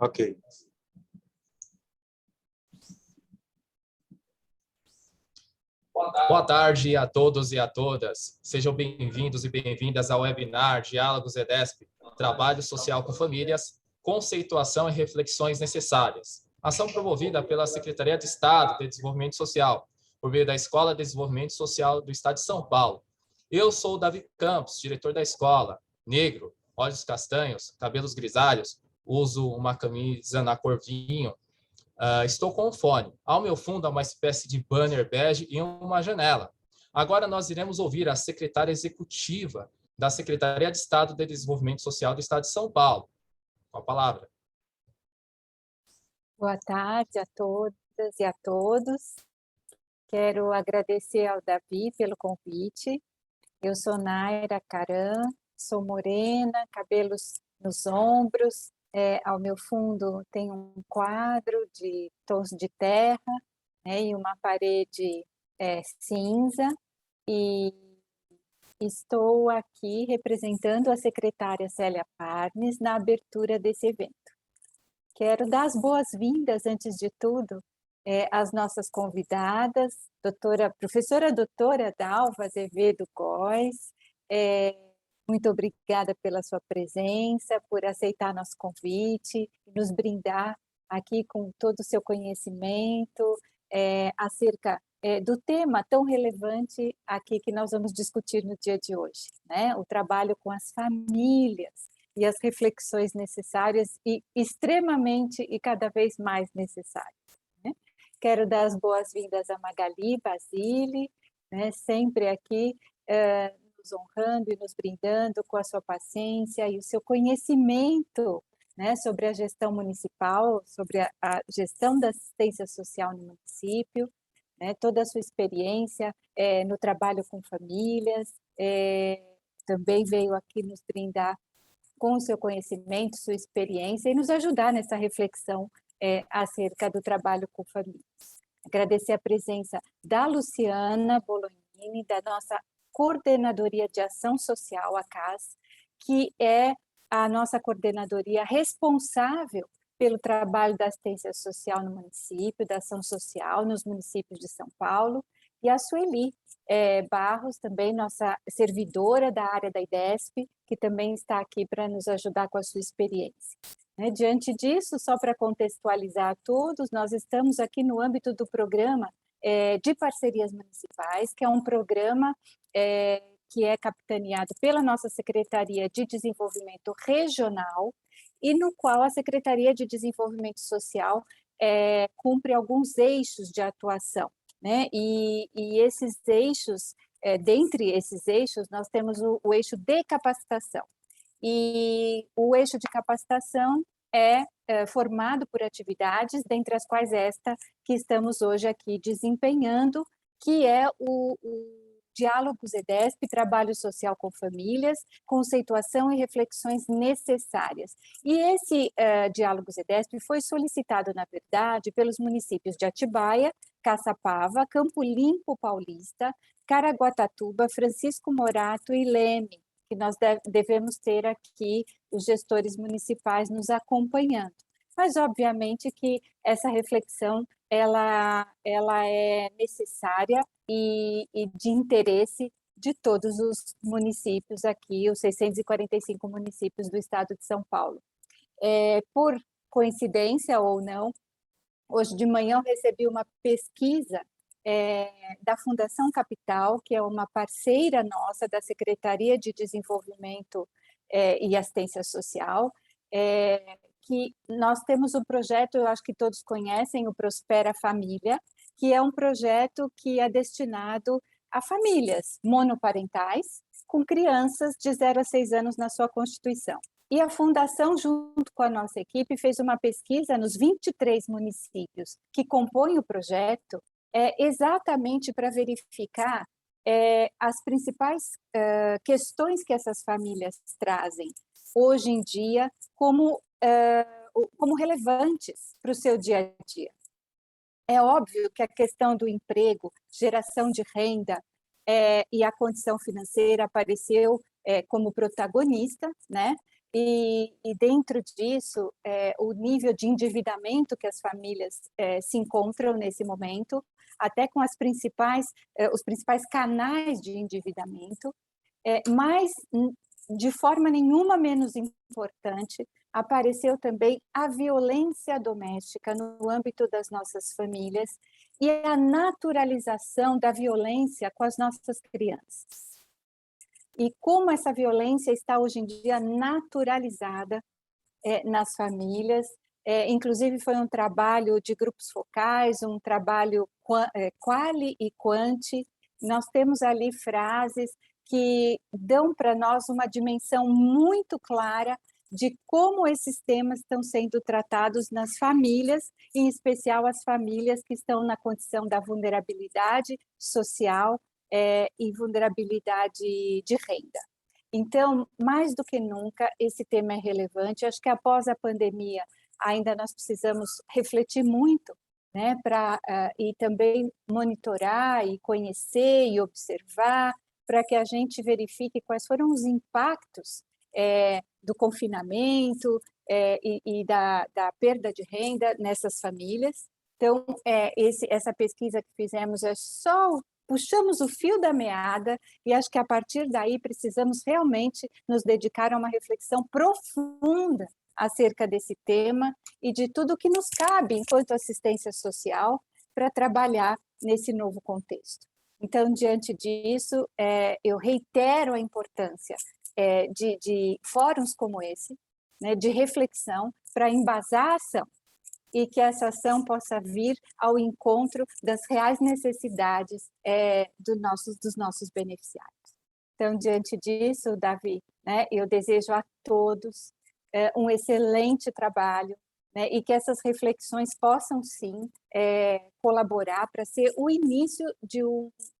Ok. Boa tarde a todos e a todas. Sejam bem-vindos e bem-vindas ao webinar Diálogos EDESP, Trabalho Social com Famílias, Conceituação e Reflexões Necessárias. Ação promovida pela Secretaria de Estado de Desenvolvimento Social, por meio da Escola de Desenvolvimento Social do Estado de São Paulo. Eu sou o Davi Campos, diretor da escola, negro, olhos castanhos, cabelos grisalhos, uso uma camisa na cor vinho. Estou com um fone. Ao meu fundo há uma espécie de banner bege e uma janela. Agora nós iremos ouvir a secretária executiva da Secretaria de Estado de Desenvolvimento Social do Estado de São Paulo. Com a palavra. Boa tarde a todas e a todos. Quero agradecer ao Davi pelo convite. Eu sou Naira Caram, sou morena, cabelos nos ombros. Ao meu fundo tem um quadro de tons de terra, né, e uma parede cinza. E estou aqui representando a secretária Célia Parnes na abertura desse evento. Quero dar as boas-vindas, antes de tudo, às nossas convidadas, professora doutora Dalva Azevedo Góes. Muito obrigada pela sua presença, por aceitar nosso convite, nos brindar aqui com todo o seu conhecimento acerca do tema tão relevante aqui que nós vamos discutir no dia de hoje, né? O trabalho com as famílias e as reflexões necessárias e extremamente e cada vez mais necessárias, né? Quero dar as boas-vindas a Magali Basile, né, sempre aqui nos honrando e nos brindando com a sua paciência e o seu conhecimento, né, sobre a gestão municipal, sobre a gestão da assistência social no município, né, toda a sua experiência no trabalho com famílias, também veio aqui nos brindar com o seu conhecimento, sua experiência e nos ajudar nessa reflexão acerca do trabalho com famílias. Agradecer a presença da Luciana Bolognini, da nossa Coordenadoria de Ação Social, a CAS, que é a nossa coordenadoria responsável pelo trabalho da assistência social no município, da ação social nos municípios de São Paulo, e a Sueli Barros, também nossa servidora da área da IDESP, que também está aqui para nos ajudar com a sua experiência. Diante disso, só para contextualizar a todos, nós estamos aqui no âmbito do programa de parcerias municipais, que é um programa que é capitaneado pela nossa Secretaria de Desenvolvimento Regional e no qual a Secretaria de Desenvolvimento Social cumpre alguns eixos de atuação, né? E esses eixos, dentre esses eixos, nós temos o eixo de capacitação. E o eixo de capacitação é formado por atividades, dentre as quais esta que estamos hoje aqui desempenhando, que é o Diálogos EDESP, Trabalho Social com Famílias, Conceituação e Reflexões Necessárias. E esse Diálogos EDESP foi solicitado, na verdade, pelos municípios de Atibaia, Caçapava, Campo Limpo Paulista, Caraguatatuba, Francisco Morato e Leme, que nós devemos ter aqui os gestores municipais nos acompanhando. Mas, obviamente, que essa reflexão ela é necessária e de interesse de todos os municípios aqui, os 645 municípios do estado de São Paulo. Por coincidência ou não, hoje de manhã eu recebi uma pesquisa da Fundação Capital, que é uma parceira nossa da Secretaria de Desenvolvimento e Assistência Social, que nós temos um projeto, eu acho que todos conhecem, o Prospera Família, que é um projeto que é destinado a famílias monoparentais com crianças de 0 a 6 anos na sua constituição. E a Fundação, junto com a nossa equipe, fez uma pesquisa nos 23 municípios que compõem o projeto, exatamente para verificar as principais questões que essas famílias trazem hoje em dia como relevantes para o seu dia a dia. É óbvio que a questão do emprego, geração de renda e a condição financeira apareceu como protagonista, né? e dentro disso, o nível de endividamento que as famílias se encontram nesse momento, até com os principais canais de endividamento, mas, de forma nenhuma menos importante, apareceu também a violência doméstica no âmbito das nossas famílias e a naturalização da violência com as nossas crianças. E como essa violência está hoje em dia naturalizada nas famílias, inclusive foi um trabalho de grupos focais, um trabalho quali e quanti. Nós temos ali frases que dão para nós uma dimensão muito clara de como esses temas estão sendo tratados nas famílias, em especial as famílias que estão na condição da vulnerabilidade social e vulnerabilidade de renda. Então, mais do que nunca, esse tema é relevante. Acho que após a pandemia, ainda nós precisamos refletir muito, né, e também monitorar e conhecer e observar, para que a gente verifique quais foram os impactos do confinamento e da perda de renda nessas famílias. Então, essa pesquisa que fizemos puxamos o fio da meada e acho que a partir daí precisamos realmente nos dedicar a uma reflexão profunda acerca desse tema e de tudo que nos cabe enquanto assistência social para trabalhar nesse novo contexto. Então, diante disso, eu reitero a importância de fóruns como esse, né, de reflexão para embasar a ação e que essa ação possa vir ao encontro das reais necessidades dos nossos beneficiários. Então, diante disso, Davi, né, eu desejo a todos um excelente trabalho, né, e que essas reflexões possam, sim, colaborar para ser o início de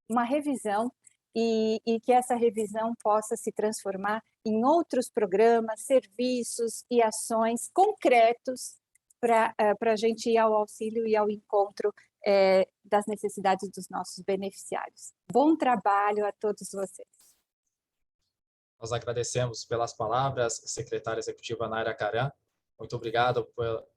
uma revisão e que essa revisão possa se transformar em outros programas, serviços e ações concretos para a gente ir ao auxílio e ao encontro das necessidades dos nossos beneficiários. Bom trabalho a todos vocês. Nós agradecemos pelas palavras, secretária executiva Naira Caran. Muito obrigado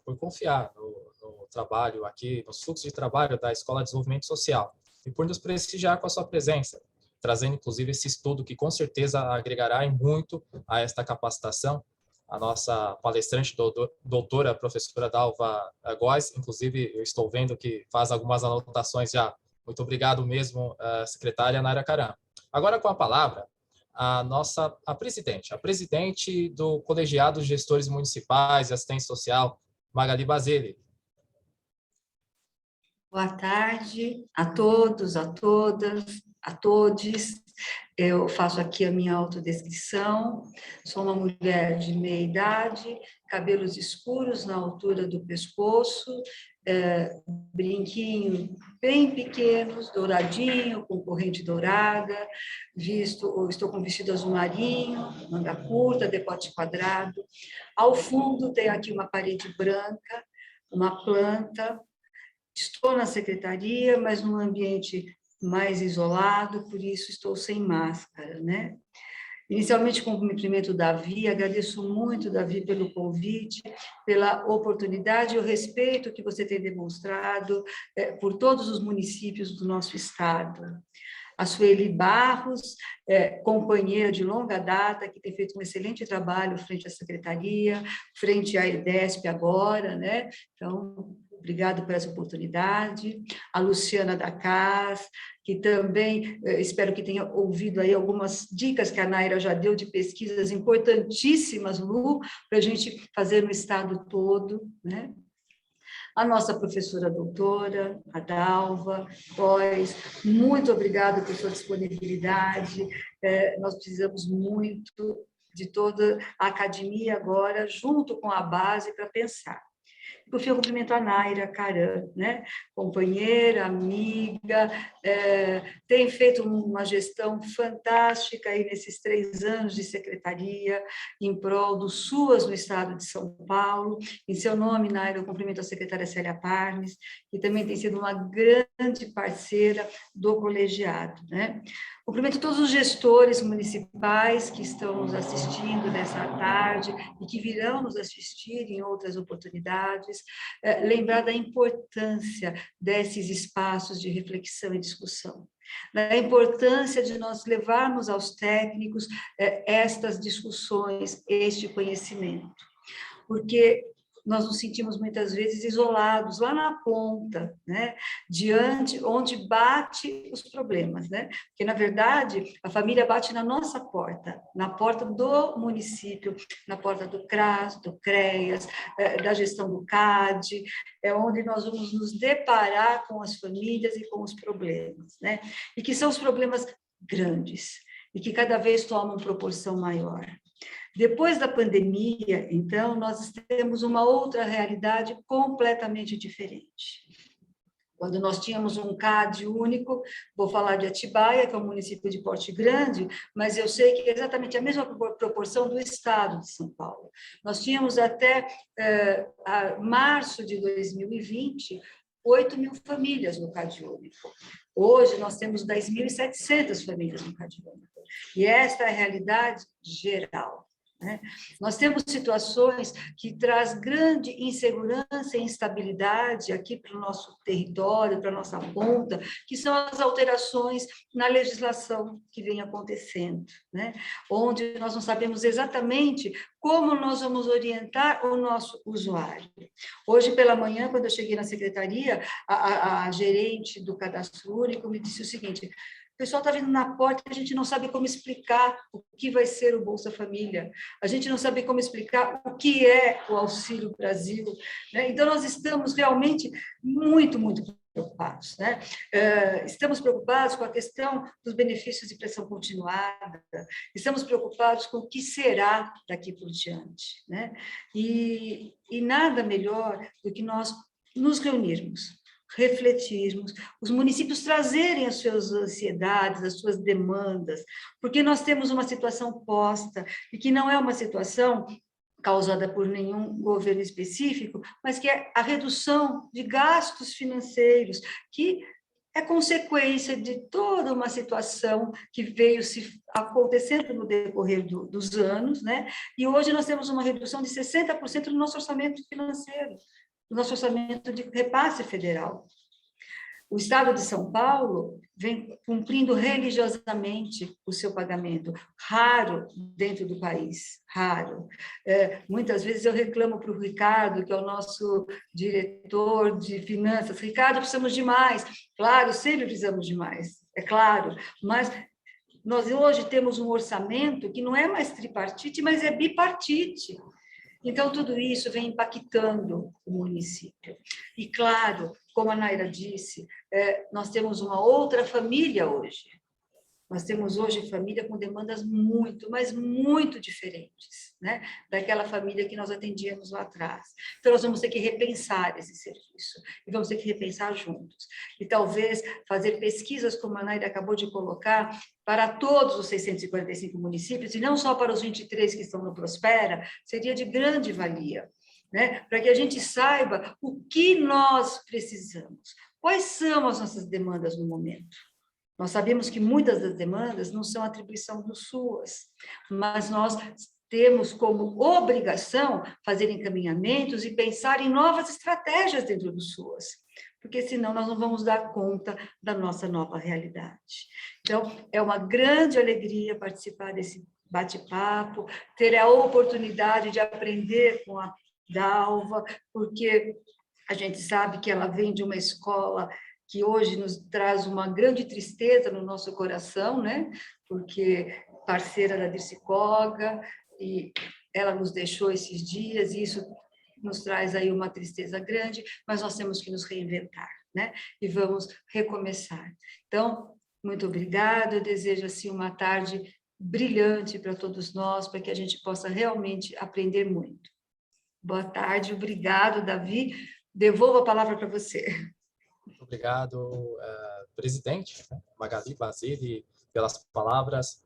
por confiar no trabalho aqui, nos fluxos de trabalho da Escola de Desenvolvimento Social e por nos prestigiar com a sua presença, trazendo inclusive esse estudo que com certeza agregará muito a esta capacitação. A nossa palestrante, doutora professora Dalva Góes, inclusive eu estou vendo que faz algumas anotações já. Muito obrigado mesmo, secretária Naira Caran. Agora com a palavra, a presidente do Colegiado de Gestores Municipais e Assistência Social, Magali Basile. Boa tarde a todos, a todas, a todes. Eu faço aqui a minha autodescrição. Sou uma mulher de meia idade, cabelos escuros na altura do pescoço, brinquinho bem pequenos, douradinho, com corrente dourada, estou com vestido azul marinho, manga curta, decote quadrado. Ao fundo tem aqui uma parede branca, uma planta. Estou na secretaria, mas num ambiente mais isolado, por isso estou sem máscara, né? Inicialmente, cumprimento o Davi, agradeço muito, Davi, pelo convite, pela oportunidade e o respeito que você tem demonstrado por todos os municípios do nosso estado. A Sueli Barros, companheira de longa data, que tem feito um excelente trabalho frente à secretaria, frente à EDESP agora, né? Então, obrigado por essa oportunidade. A Luciana da CAS, que também espero que tenha ouvido aí algumas dicas que a Naira já deu de pesquisas importantíssimas, Lu, para a gente fazer no estado todo, né? A nossa professora doutora, a Dalva Góes, muito obrigada por sua disponibilidade. Nós precisamos muito de toda a academia agora, junto com a base, para pensar. Por fim, eu cumprimento a Naira Caran, né? Companheira, amiga, tem feito uma gestão fantástica aí nesses 3 anos de secretaria em prol do SUAS no estado de São Paulo. Em seu nome, Naira, eu cumprimento a secretária Célia Parnes, que também tem sido uma grande parceira do colegiado, né? Cumprimento todos os gestores municipais que estão nos assistindo nessa tarde e que virão nos assistir em outras oportunidades. Lembrar da importância desses espaços de reflexão e discussão, da importância de nós levarmos aos técnicos estas discussões, este conhecimento, porque nós nos sentimos muitas vezes isolados lá na ponta, né? Diante onde bate os problemas, né? Porque na verdade a família bate na nossa porta, na porta do município, na porta do CRAS, do CREAS, da gestão do CAD, é onde nós vamos nos deparar com as famílias e com os problemas, né? E que são os problemas grandes e que cada vez tomam proporção maior. Depois da pandemia, então, nós temos uma outra realidade completamente diferente. Quando nós tínhamos um CAD único, vou falar de Atibaia, que é um município de porte grande, mas eu sei que é exatamente a mesma proporção do estado de São Paulo. Nós tínhamos até março de 2020, 8.000 famílias no CAD único. Hoje, nós temos 10.700 famílias no CAD único. E esta é a realidade geral. Nós temos situações que traz grande insegurança e instabilidade aqui para o nosso território, para a nossa ponta, que são as alterações na legislação que vem acontecendo, né? Onde nós não sabemos exatamente como nós vamos orientar o nosso usuário. Hoje pela manhã, quando eu cheguei na secretaria, a gerente do Cadastro Único me disse o seguinte: o pessoal está vindo na porta, a gente não sabe como explicar o que vai ser o Bolsa Família, a gente não sabe como explicar o que é o Auxílio Brasil, né? Então, nós estamos realmente muito, muito preocupados, né? Estamos preocupados com a questão dos benefícios de prestação continuada, estamos preocupados com o que será daqui por diante, né? E nada melhor do que nós nos reunirmos, refletirmos, os municípios trazerem as suas ansiedades, as suas demandas, porque nós temos uma situação posta, e que não é uma situação causada por nenhum governo específico, mas que é a redução de gastos financeiros, que é consequência de toda uma situação que veio se acontecendo no decorrer dos anos, né? E hoje nós temos uma redução de 60% do nosso orçamento financeiro, do nosso orçamento de repasse federal. O Estado de São Paulo vem cumprindo religiosamente o seu pagamento, raro dentro do país, raro. Muitas vezes eu reclamo para o Ricardo, que é o nosso diretor de finanças: Ricardo, precisamos de mais. Claro, sempre precisamos de mais, é claro, mas nós hoje temos um orçamento que não é mais tripartite, mas é bipartite. Então, tudo isso vem impactando o município. E, claro, como a Naira disse, nós temos uma outra família hoje. Nós temos hoje família com demandas muito, mas muito diferentes, né? Daquela família que nós atendíamos lá atrás. Então, nós vamos ter que repensar esse serviço, e vamos ter que repensar juntos. E talvez fazer pesquisas, como a Naira acabou de colocar, para todos os 645 municípios, e não só para os 23 que estão no Prospera, seria de grande valia, né? Para que a gente saiba o que nós precisamos, quais são as nossas demandas no momento. Nós sabemos que muitas das demandas não são atribuição do SUAS, mas nós temos como obrigação fazer encaminhamentos e pensar em novas estratégias dentro do SUAS, porque senão nós não vamos dar conta da nossa nova realidade. Então, é uma grande alegria participar desse bate-papo, ter a oportunidade de aprender com a Dalva, porque a gente sabe que ela vem de uma escola que hoje nos traz uma grande tristeza no nosso coração, né? Porque parceira da Dirce Coga, e ela nos deixou esses dias, e isso nos traz aí uma tristeza grande, mas nós temos que nos reinventar, né? E vamos recomeçar. Então, muito obrigada, eu desejo assim uma tarde brilhante para todos nós, para que a gente possa realmente aprender muito. Boa tarde, obrigado, Davi. Devolvo a palavra para você. Muito obrigado, presidente Magali Basile, pelas palavras.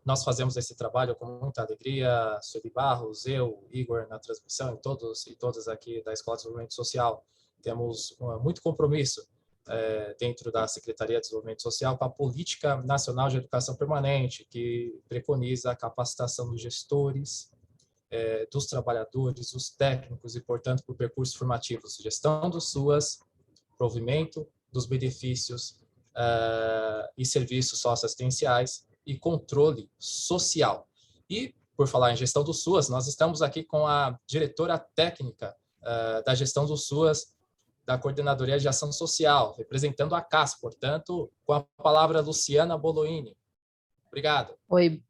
Nós fazemos esse trabalho com muita alegria, Sueli Barros, eu, Igor, na transmissão, e todos e todas aqui da Escola de Desenvolvimento Social. Temos muito compromisso dentro da Secretaria de Desenvolvimento Social, com a Política Nacional de Educação Permanente, que preconiza a capacitação dos gestores, dos trabalhadores, dos técnicos e, portanto, por percursos formativos, gestão dos SUAS, provimento dos benefícios e serviços socioassistenciais e controle social. E, por falar em gestão do SUAS, nós estamos aqui com a diretora técnica da gestão do SUAS, da Coordenadoria de Ação Social, representando a CAS, portanto, com a palavra Luciana Boloini. Obrigado. Oi,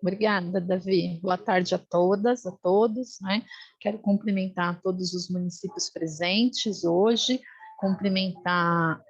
obrigada, Davi. Boa tarde a todas, a todos, né? Quero cumprimentar todos os municípios presentes hoje, cumprimentar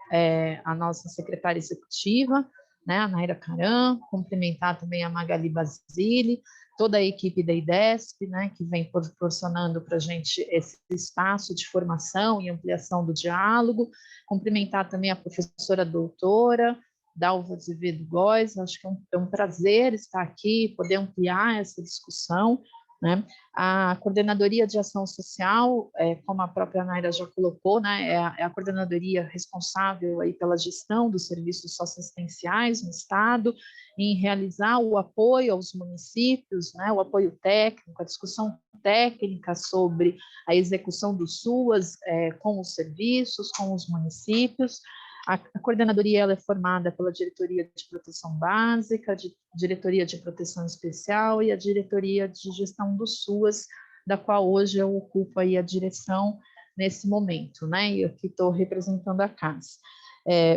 a nossa secretária executiva, né, a Naira Caram, cumprimentar também a Magali Basile, toda a equipe da IDESP, né, que vem proporcionando para a gente esse espaço de formação e ampliação do diálogo, cumprimentar também a professora doutora Dalva Azevedo Góes, acho que é um prazer estar aqui, poder ampliar essa discussão, né? A Coordenadoria de Ação Social, como a própria Naira já colocou, né, é a coordenadoria responsável aí pela gestão dos serviços socioassistenciais no Estado, em realizar o apoio aos municípios, né, o apoio técnico, a discussão técnica sobre a execução dos SUAS com os serviços, com os municípios. A coordenadoria ela é formada pela Diretoria de Proteção Básica, Diretoria de Proteção Especial e a Diretoria de Gestão do SUAS, da qual hoje eu ocupo aí a direção nesse momento, né? E eu que estou representando a CAS.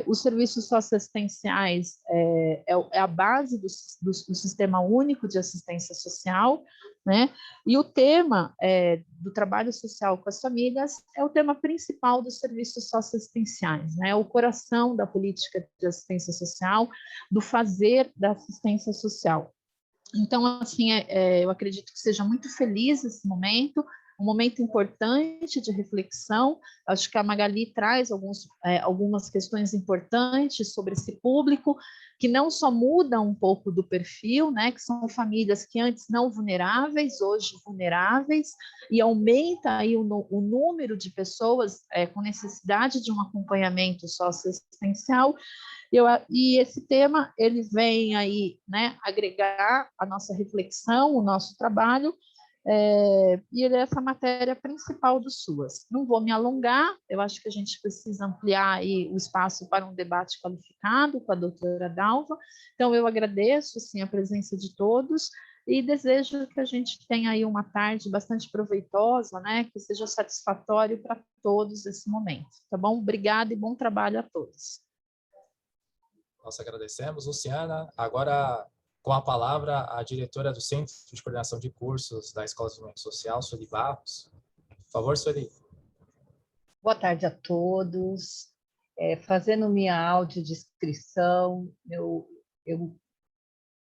Os serviços socioassistenciais é a base do Sistema Único de Assistência Social, né? E o tema do trabalho social com as famílias é o tema principal dos serviços socioassistenciais, né? O coração da política de assistência social, do fazer da assistência social. Então, assim, eu acredito que seja muito feliz esse momento, um momento importante de reflexão. Acho que a Magali traz algumas questões importantes sobre esse público, que não só muda um pouco do perfil, né, que são famílias que antes não vulneráveis, hoje vulneráveis, e aumenta aí o número de pessoas com necessidade de um acompanhamento socioassistencial. E esse tema, ele vem aí, né, agregar a nossa reflexão, o nosso trabalho, e ele é essa matéria principal do SUAS. Não vou me alongar, eu acho que a gente precisa ampliar aí o espaço para um debate qualificado com a doutora Dalva, então eu agradeço, assim, a presença de todos e desejo que a gente tenha aí uma tarde bastante proveitosa, né, que seja satisfatório para todos esse momento, tá bom? Obrigada e bom trabalho a todos. Nós agradecemos, Luciana. Agora, com a palavra, a diretora do Centro de Coordenação de Cursos da Escola de Desenvolvimento Social, Sueli Barros. Por favor, Sueli. Boa tarde a todos. Fazendo minha audiodescrição, meu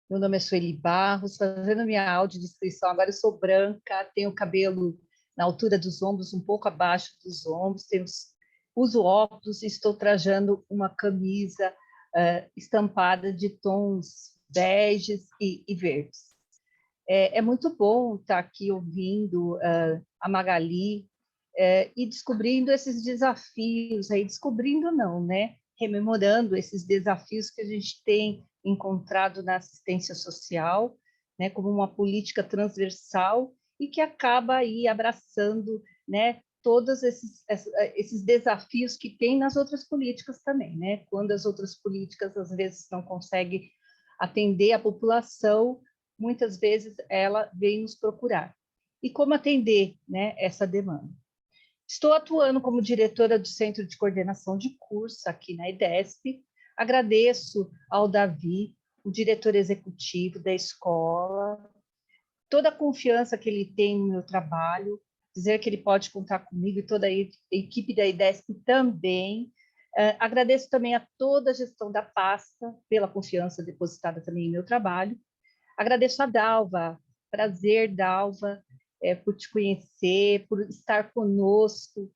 nome é Sueli Barros, fazendo minha audiodescrição, agora eu sou branca, tenho cabelo na altura dos ombros, um pouco abaixo dos ombros, uso óculos e estou trajando uma camisa estampada de tons beges e verdes. É muito bom estar aqui ouvindo a Magali e descobrindo esses desafios, aí descobrindo não, né? Rememorando esses desafios que a gente tem encontrado na assistência social, né? Como uma política transversal e que acaba aí abraçando, né? Todos esses desafios que tem nas outras políticas também, né? Quando as outras políticas, às vezes, não conseguem atender a população, muitas vezes ela vem nos procurar. E como atender, né, essa demanda? Estou atuando como diretora do Centro de Coordenação de Curso aqui na IDESP. Agradeço ao Davi, o diretor executivo da escola, toda a confiança que ele tem no meu trabalho, dizer que ele pode contar comigo e toda a equipe da IDESP também. Agradeço também a toda a gestão da pasta pela confiança depositada também em meu trabalho. Agradeço a Dalva, prazer, Dalva, por te conhecer, por estar conosco,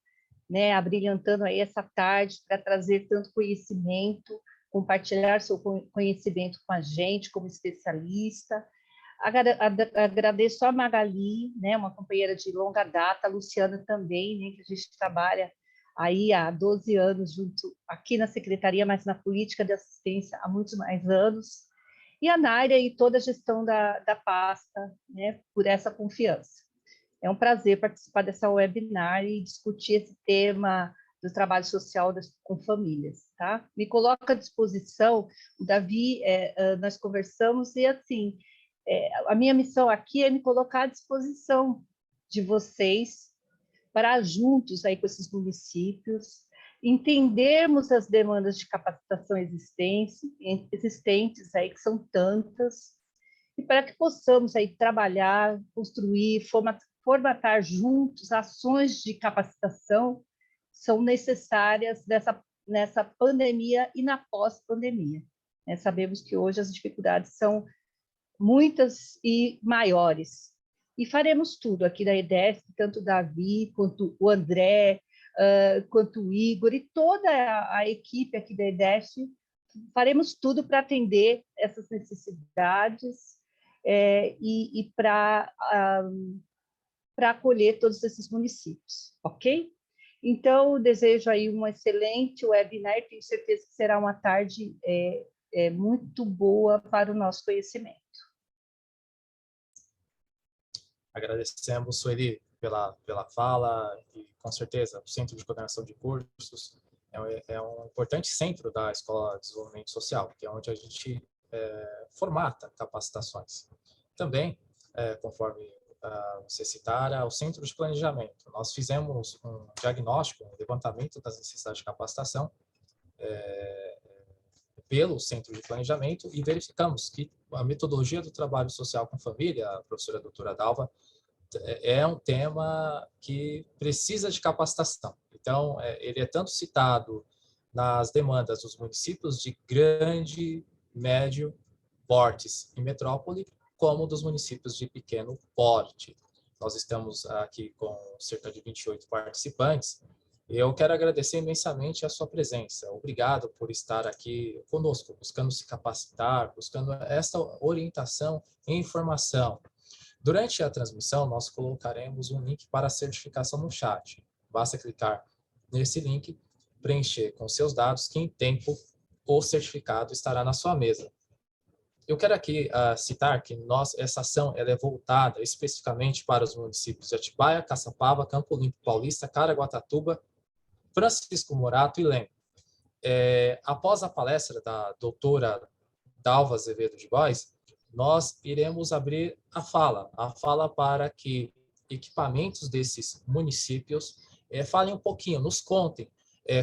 né, abrilhantando aí essa tarde para trazer tanto conhecimento, compartilhar seu conhecimento com a gente como especialista. Agradeço a Magali, né, uma companheira de longa data, a Luciana também, né, que a gente trabalha aí há 12 anos junto aqui na secretaria, mas na política de assistência há muitos mais anos, e a Naira e toda a gestão da pasta, né, por essa confiança. É um prazer participar dessa webinar e discutir esse tema do trabalho social com famílias, tá? Me coloco à disposição, o Davi, nós conversamos e, assim, a minha missão aqui é me colocar à disposição de vocês para juntos aí com esses municípios entendermos as demandas de capacitação existentes aí, que são tantas, e para que possamos aí trabalhar, construir, formatar juntos ações de capacitação que são necessárias nessa pandemia e na pós-pandemia. Sabemos que hoje as dificuldades são muitas e maiores. E faremos tudo aqui da EDESP, tanto o Davi, quanto o André, quanto o Igor e toda a equipe aqui da EDESP, faremos tudo para atender essas necessidades e para acolher todos esses municípios, ok? Então, desejo aí um excelente webinar, tenho certeza que será uma tarde muito boa para o nosso conhecimento. Agradecemos, Sueli, pela fala e, com certeza, o Centro de Coordenação de Cursos é um importante centro da Escola de Desenvolvimento Social, que é onde a gente formata capacitações. Também, conforme você citara, o Centro de Planejamento. Nós fizemos um diagnóstico, um levantamento das necessidades de capacitação pelo Centro de Planejamento e verificamos que a metodologia do trabalho social com família, a professora doutora Dalva, é um tema que precisa de capacitação. Então, ele é tanto citado nas demandas dos municípios de grande, médio portes em metrópole, como dos municípios de pequeno porte. Nós estamos aqui com cerca de 28 participantes. Eu quero agradecer imensamente a sua presença. Obrigado por estar aqui conosco, buscando se capacitar, buscando esta orientação e informação. Durante a transmissão, nós colocaremos um link para a certificação no chat. Basta clicar nesse link, preencher com seus dados, que em tempo o certificado estará na sua mesa. Eu quero aqui citar que essa ação ela é voltada especificamente para os municípios de Atibaia, Caçapava, Campo Limpo Paulista, Caraguatatuba, Francisco Morato e Leme. Após a palestra da doutora Dalva Azevedo de Góes, nós iremos abrir a fala para que equipamentos desses municípios falem um pouquinho, nos contem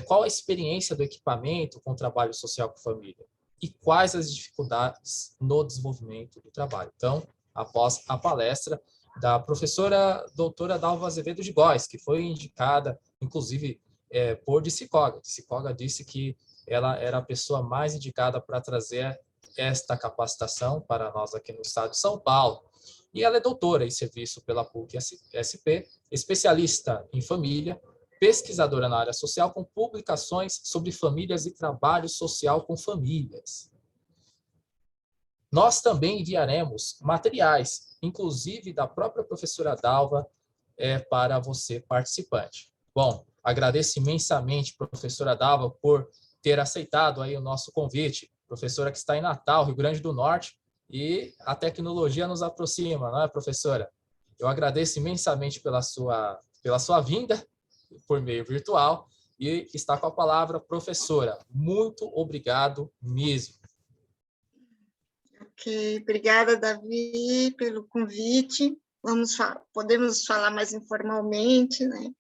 qual a experiência do equipamento com o trabalho social com família e quais as dificuldades no desenvolvimento do trabalho. Então, após a palestra da professora doutora Dalva Azevedo de Góes, que foi indicada, inclusive, por Dicicoga. Dicicoga disse que ela era a pessoa mais indicada para trazer esta capacitação para nós aqui no estado de São Paulo. E ela é doutora em serviço pela PUC-SP, especialista em família, pesquisadora na área social com publicações sobre famílias e trabalho social com famílias. Nós também enviaremos materiais, inclusive da própria professora Dalva, para você participante. Bom, agradeço imensamente, professora Dalva, por ter aceitado aí o nosso convite. Professora que está em Natal, Rio Grande do Norte, e a tecnologia nos aproxima, não é, professora? Eu agradeço imensamente pela sua vinda por meio virtual e está com a palavra, professora. Muito obrigado mesmo. Ok, obrigada, Davi, pelo convite. Podemos falar mais informalmente, né?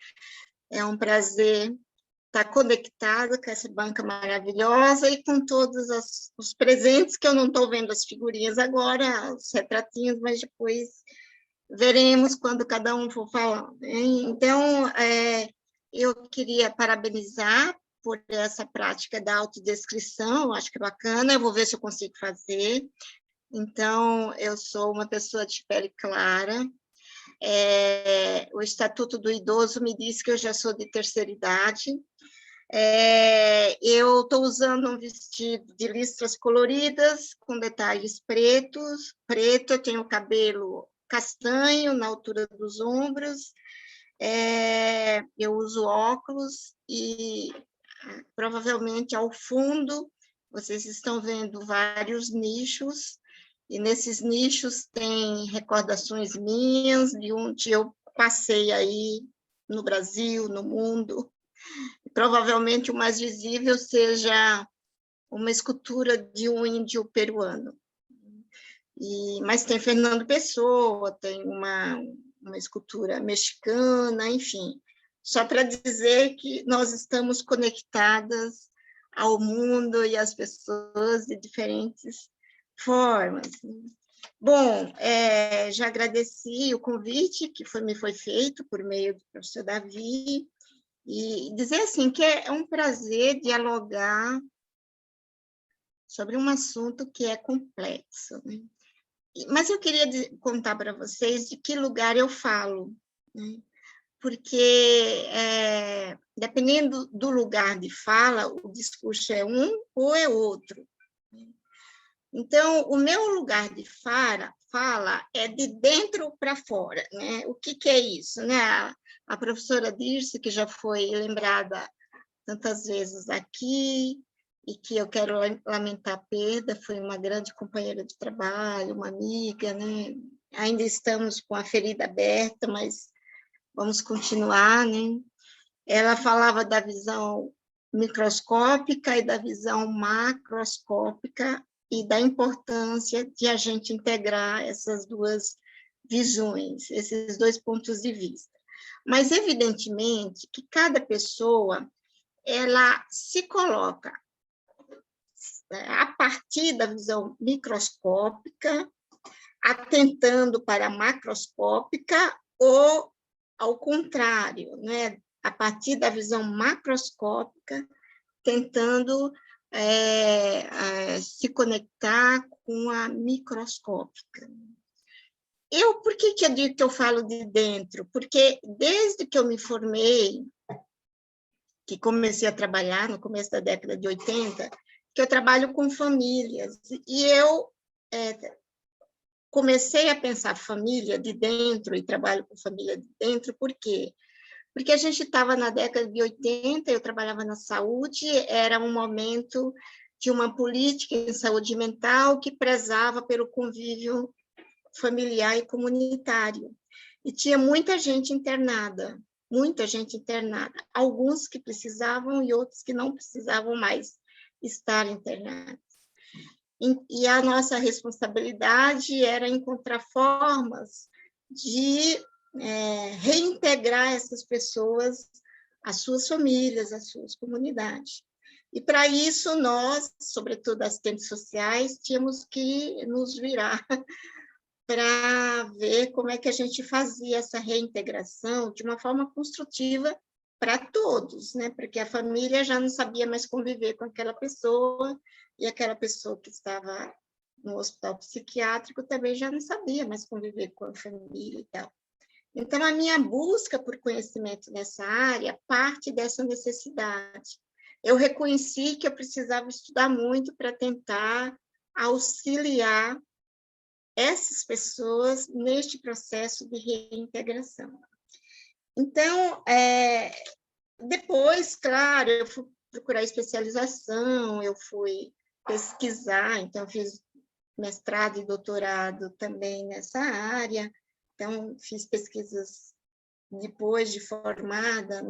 É um prazer estar conectada com essa banca maravilhosa e com todos os presentes, que eu não estou vendo as figurinhas agora, os retratinhos, mas depois veremos quando cada um for falar. Né? Então, eu queria parabenizar por essa prática da autodescrição, acho que é bacana, eu vou ver se eu consigo fazer. Então, eu sou uma pessoa de pele clara, o Estatuto do Idoso me diz que eu já sou de terceira idade. Eu estou usando um vestido de listras coloridas, com detalhes pretos. Eu tenho cabelo castanho, na altura dos ombros. eu uso óculos e provavelmente ao fundo vocês estão vendo vários nichos, e nesses nichos tem recordações minhas de onde eu passei aí no Brasil, no mundo. Provavelmente o mais visível seja uma escultura de um índio peruano. Mas tem Fernando Pessoa, tem uma escultura mexicana, enfim. Só para dizer que nós estamos conectadas ao mundo e às pessoas de diferentes formas. Bom, já agradeci o convite que me foi feito por meio do professor Davi, e dizer assim que é um prazer dialogar sobre um assunto que é complexo, né? Mas eu queria contar para vocês de que lugar eu falo, né? Porque, dependendo do lugar de fala, o discurso é um ou é outro. Então, o meu lugar de fala é de dentro para fora, né? O que é isso, né? A professora Dirce, que já foi lembrada tantas vezes aqui, e que eu quero lamentar a perda, foi uma grande companheira de trabalho, uma amiga, né? Ainda estamos com a ferida aberta, mas vamos continuar, né? Ela falava da visão microscópica e da visão macroscópica e da importância de a gente integrar essas duas visões, esses dois pontos de vista. Mas, evidentemente, que cada pessoa ela se coloca a partir da visão microscópica, atentando para a macroscópica, ou, ao contrário, né? A partir da visão macroscópica, tentando se conectar com a microscópica. Por que eu digo que eu falo de dentro? Porque desde que eu me formei, que comecei a trabalhar no começo da década de 80, que eu trabalho com famílias, e eu comecei a pensar família de dentro, e trabalho com família de dentro, por quê? Porque a gente estava na década de 80, eu trabalhava na saúde, era um momento de uma política em saúde mental que prezava pelo convívio familiar e comunitário. E tinha muita gente internada, alguns que precisavam e outros que não precisavam mais estar internados. E a nossa responsabilidade era encontrar formas de reintegrar essas pessoas às suas famílias, às suas comunidades. E, para isso, nós, sobretudo assistentes sociais, tínhamos que nos virar para ver como é que a gente fazia essa reintegração de uma forma construtiva para todos, né? Porque a família já não sabia mais conviver com aquela pessoa, e aquela pessoa que estava no hospital psiquiátrico também já não sabia mais conviver com a família e tal. Então, a minha busca por conhecimento nessa área parte dessa necessidade. Eu reconheci que eu precisava estudar muito para tentar auxiliar essas pessoas neste processo de reintegração. Então, depois, claro, eu fui procurar especialização, eu fui pesquisar, então fiz mestrado e doutorado também nessa área, então fiz pesquisas depois de formada,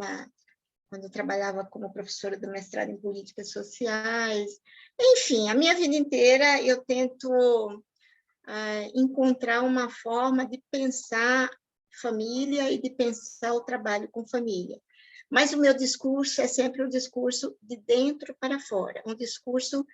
quando eu trabalhava como professora do mestrado em políticas sociais. Enfim, a minha vida inteira eu tento encontrar uma forma de pensar família e de pensar o trabalho com família. Mas o meu discurso é sempre um discurso de dentro para fora, um discurso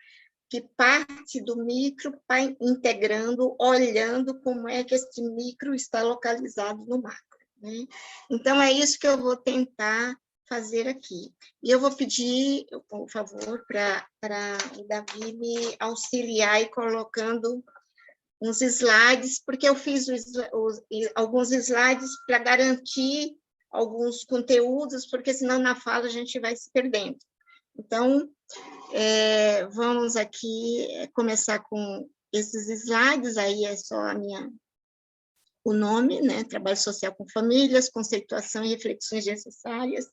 que parte do micro, vai integrando, olhando como é que esse micro está localizado no macro, né? Então, é isso que eu vou tentar fazer aqui. E eu vou pedir, por favor, para o Davi me auxiliar e colocando uns slides, porque eu fiz alguns slides para garantir alguns conteúdos, porque senão na fala a gente vai se perdendo. Então, vamos aqui começar com esses slides, aí é só o nome, né? Trabalho social com famílias, conceituação e reflexões necessárias,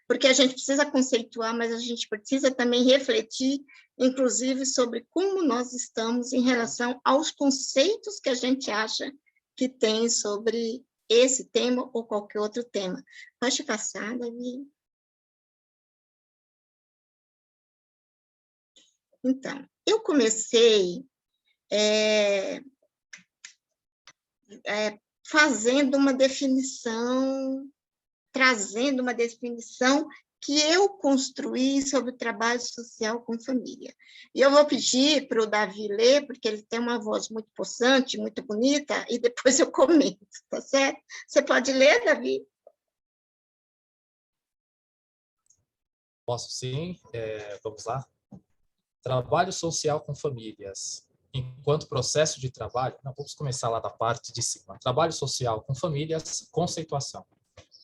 porque a gente precisa conceituar, mas a gente precisa também refletir, inclusive, sobre como nós estamos em relação aos conceitos que a gente acha que tem sobre esse tema ou qualquer outro tema. Pode passar, Davi? Então, eu comecei fazendo uma definição, trazendo uma definição que eu construí sobre o trabalho social com família. E eu vou pedir para o Davi ler, porque ele tem uma voz muito possante, muito bonita, e depois eu comento, tá certo? Você pode ler, Davi? Posso sim, vamos lá. Trabalho social com famílias. Enquanto processo de trabalho, não, vamos começar lá da parte de cima. Trabalho social com famílias, conceituação.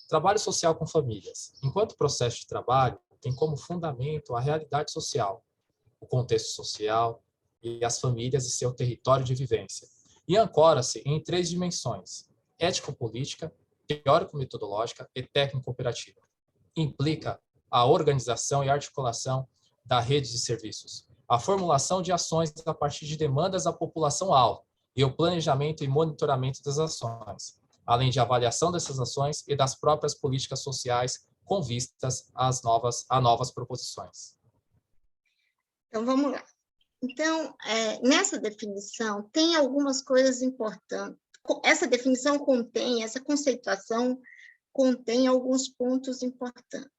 Trabalho social com famílias. Enquanto processo de trabalho, tem como fundamento a realidade social, o contexto social e as famílias e seu território de vivência. E ancora-se em 3 dimensões: ético-política, teórico-metodológica e técnico-operativa. Implica a organização e articulação da rede de serviços, a formulação de ações a partir de demandas da população-alvo e o planejamento e monitoramento das ações, além de avaliação dessas ações e das próprias políticas sociais com vistas a novas proposições. Então, vamos lá. Então, nessa definição, tem algumas coisas importantes. Essa definição contém, essa conceituação contém alguns pontos importantes.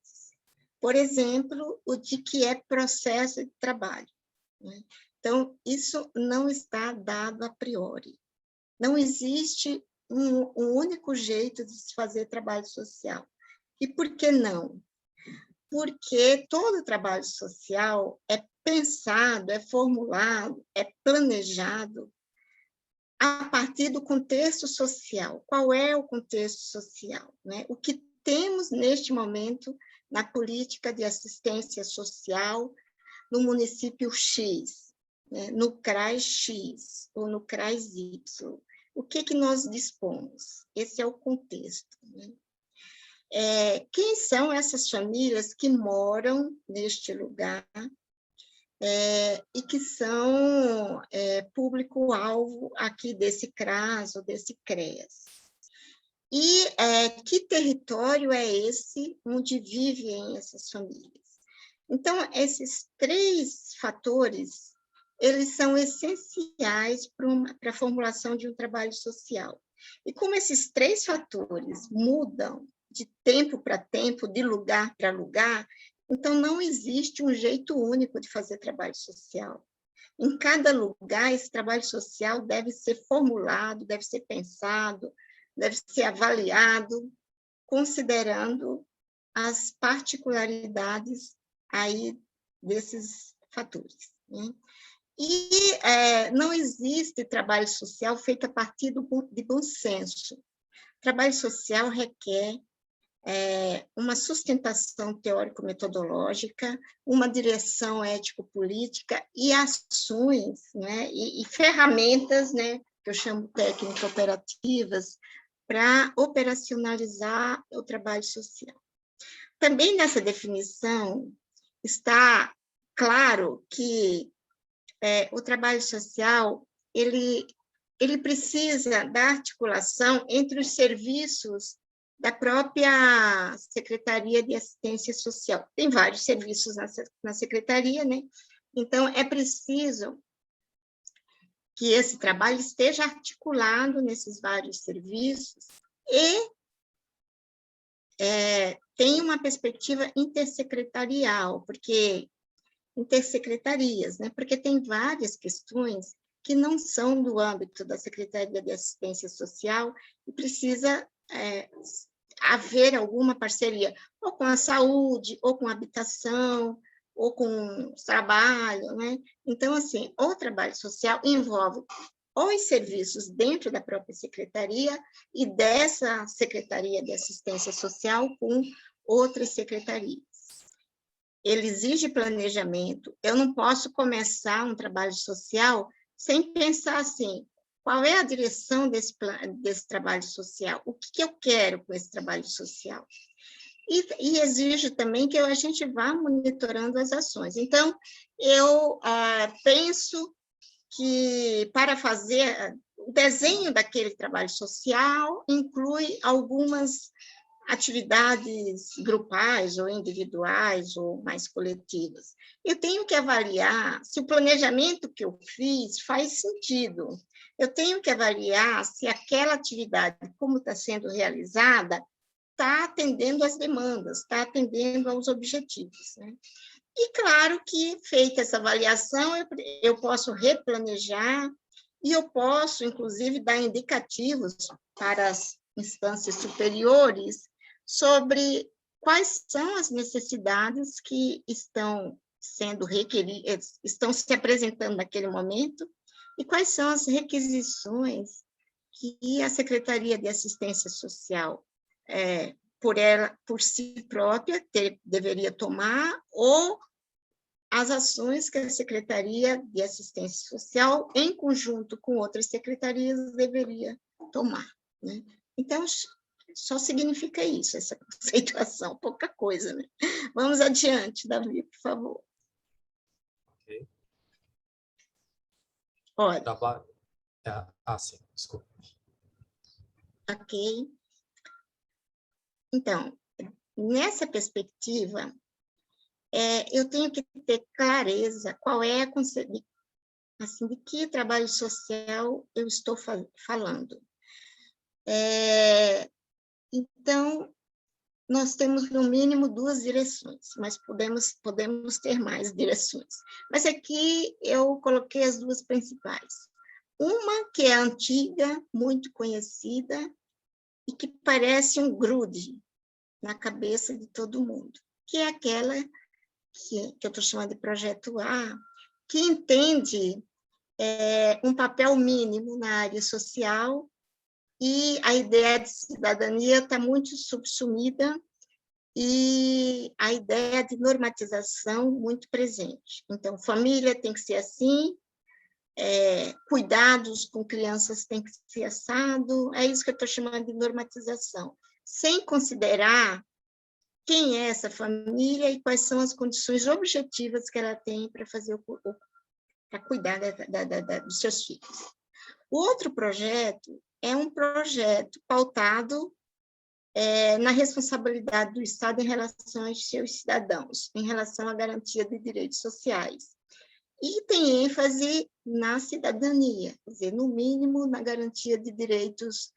Por exemplo, o de que é processo de trabalho, né? Então, isso não está dado a priori. Não existe um único jeito de se fazer trabalho social. E por que não? Porque todo trabalho social é pensado, é formulado, é planejado a partir do contexto social. Qual é o contexto social, né? O que temos neste momento na política de assistência social no município X, né? No CRAS X ou no CRAS Y. O que nós dispomos? Esse é o contexto, né? Quem são essas famílias que moram neste lugar e que são público-alvo aqui desse CRAS ou desse CREAS? E que território é esse onde vivem essas famílias? Então, esses 3 fatores, eles são essenciais para a formulação de um trabalho social. E como esses 3 fatores mudam de tempo para tempo, de lugar para lugar, então não existe um jeito único de fazer trabalho social. Em cada lugar, esse trabalho social deve ser formulado, deve ser pensado, deve ser avaliado, considerando as particularidades aí desses fatores, né? E não existe trabalho social feito a partir de bom senso. Trabalho social requer uma sustentação teórico-metodológica, uma direção ético-política e ações, né, e ferramentas, né, que eu chamo técnico-operativas, para operacionalizar o trabalho social. Também nessa definição está claro que o trabalho social ele precisa da articulação entre os serviços da própria Secretaria de Assistência Social. Tem vários serviços na Secretaria, né? Então, é preciso que esse trabalho esteja articulado nesses vários serviços e tenha uma perspectiva intersecretarial, porque intersecretarias, né? Porque tem várias questões que não são do âmbito da Secretaria de Assistência Social e precisa haver alguma parceria, ou com a saúde, ou com a habitação, ou com trabalho, né? Então, assim, o trabalho social envolve os serviços dentro da própria secretaria e dessa Secretaria de Assistência Social com outras secretarias. Ele exige planejamento. Eu não posso começar um trabalho social sem pensar assim, qual é a direção desse trabalho social, o que eu quero com esse trabalho social. E exige também que a gente vá monitorando as ações. Então, eu penso que, para fazer o desenho daquele trabalho social, inclui algumas atividades grupais ou individuais ou mais coletivas. Eu tenho que avaliar se o planejamento que eu fiz faz sentido. Eu tenho que avaliar se aquela atividade, como está sendo realizada, está atendendo às demandas, está atendendo aos objetivos, né? E, claro, que, feita essa avaliação, eu posso replanejar e eu posso, inclusive, dar indicativos para as instâncias superiores sobre quais são as necessidades que estão sendo requeridas, estão se apresentando naquele momento e quais são as requisições que a Secretaria de Assistência Social por si própria, deveria tomar, ou as ações que a Secretaria de Assistência Social, em conjunto com outras secretarias, deveria tomar, né? Então, só significa isso, essa conceituação, pouca coisa, né? Vamos adiante, Davi, por favor. Ok. Olha. Sim, desculpa. Ok. Então, nessa perspectiva, eu tenho que ter clareza qual é a conceito, assim, de que trabalho social eu estou falando. Então, nós temos, no mínimo, 2 direções, mas podemos ter mais direções. Mas aqui eu coloquei as 2 principais. Uma que é antiga, muito conhecida, e que parece um grude na cabeça de todo mundo, que é aquela que eu estou chamando de Projeto A, que entende um papel mínimo na área social, e a ideia de cidadania está muito subsumida e a ideia de normatização muito presente. Então, família tem que ser assim, cuidados com crianças tem que ser assado, é isso que eu estou chamando de normatização, sem considerar quem é essa família e quais são as condições objetivas que ela tem para cuidar dos seus filhos. O outro projeto é um projeto pautado na responsabilidade do Estado em relação aos seus cidadãos, em relação à garantia de direitos sociais. E tem ênfase na cidadania, quer dizer, no mínimo, na garantia de direitos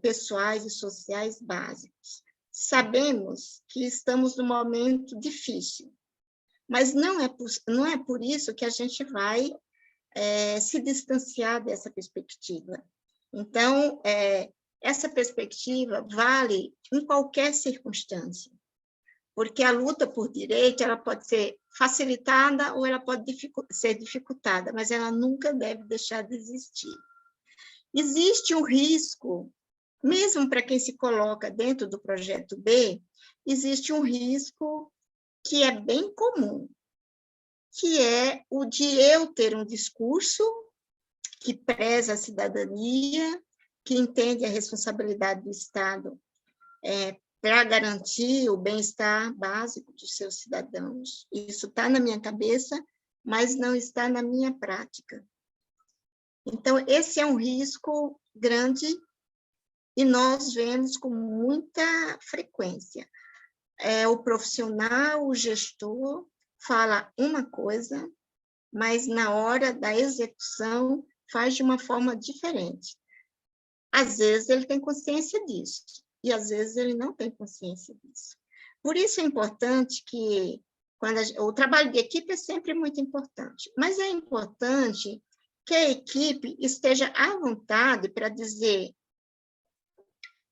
pessoais e sociais básicos. Sabemos que estamos num momento difícil, mas não é por isso que a gente vai se distanciar dessa perspectiva. Então, essa perspectiva vale em qualquer circunstância, porque a luta por direito ela pode ser facilitada ou ela pode ser dificultada, mas ela nunca deve deixar de existir. Existe um risco, mesmo para quem se coloca dentro do projeto B, existe um risco que é bem comum, que é o de eu ter um discurso que preza a cidadania, que entende a responsabilidade do Estado para garantir o bem-estar básico dos seus cidadãos. Isso está na minha cabeça, mas não está na minha prática. Então, esse é um risco grande e nós vemos com muita frequência. O profissional, o gestor, fala uma coisa, mas na hora da execução faz de uma forma diferente. Às vezes ele tem consciência disso, e às vezes ele não tem consciência disso. Por isso é importante que, o trabalho de equipe é sempre muito importante, mas é importante que a equipe esteja à vontade para dizer,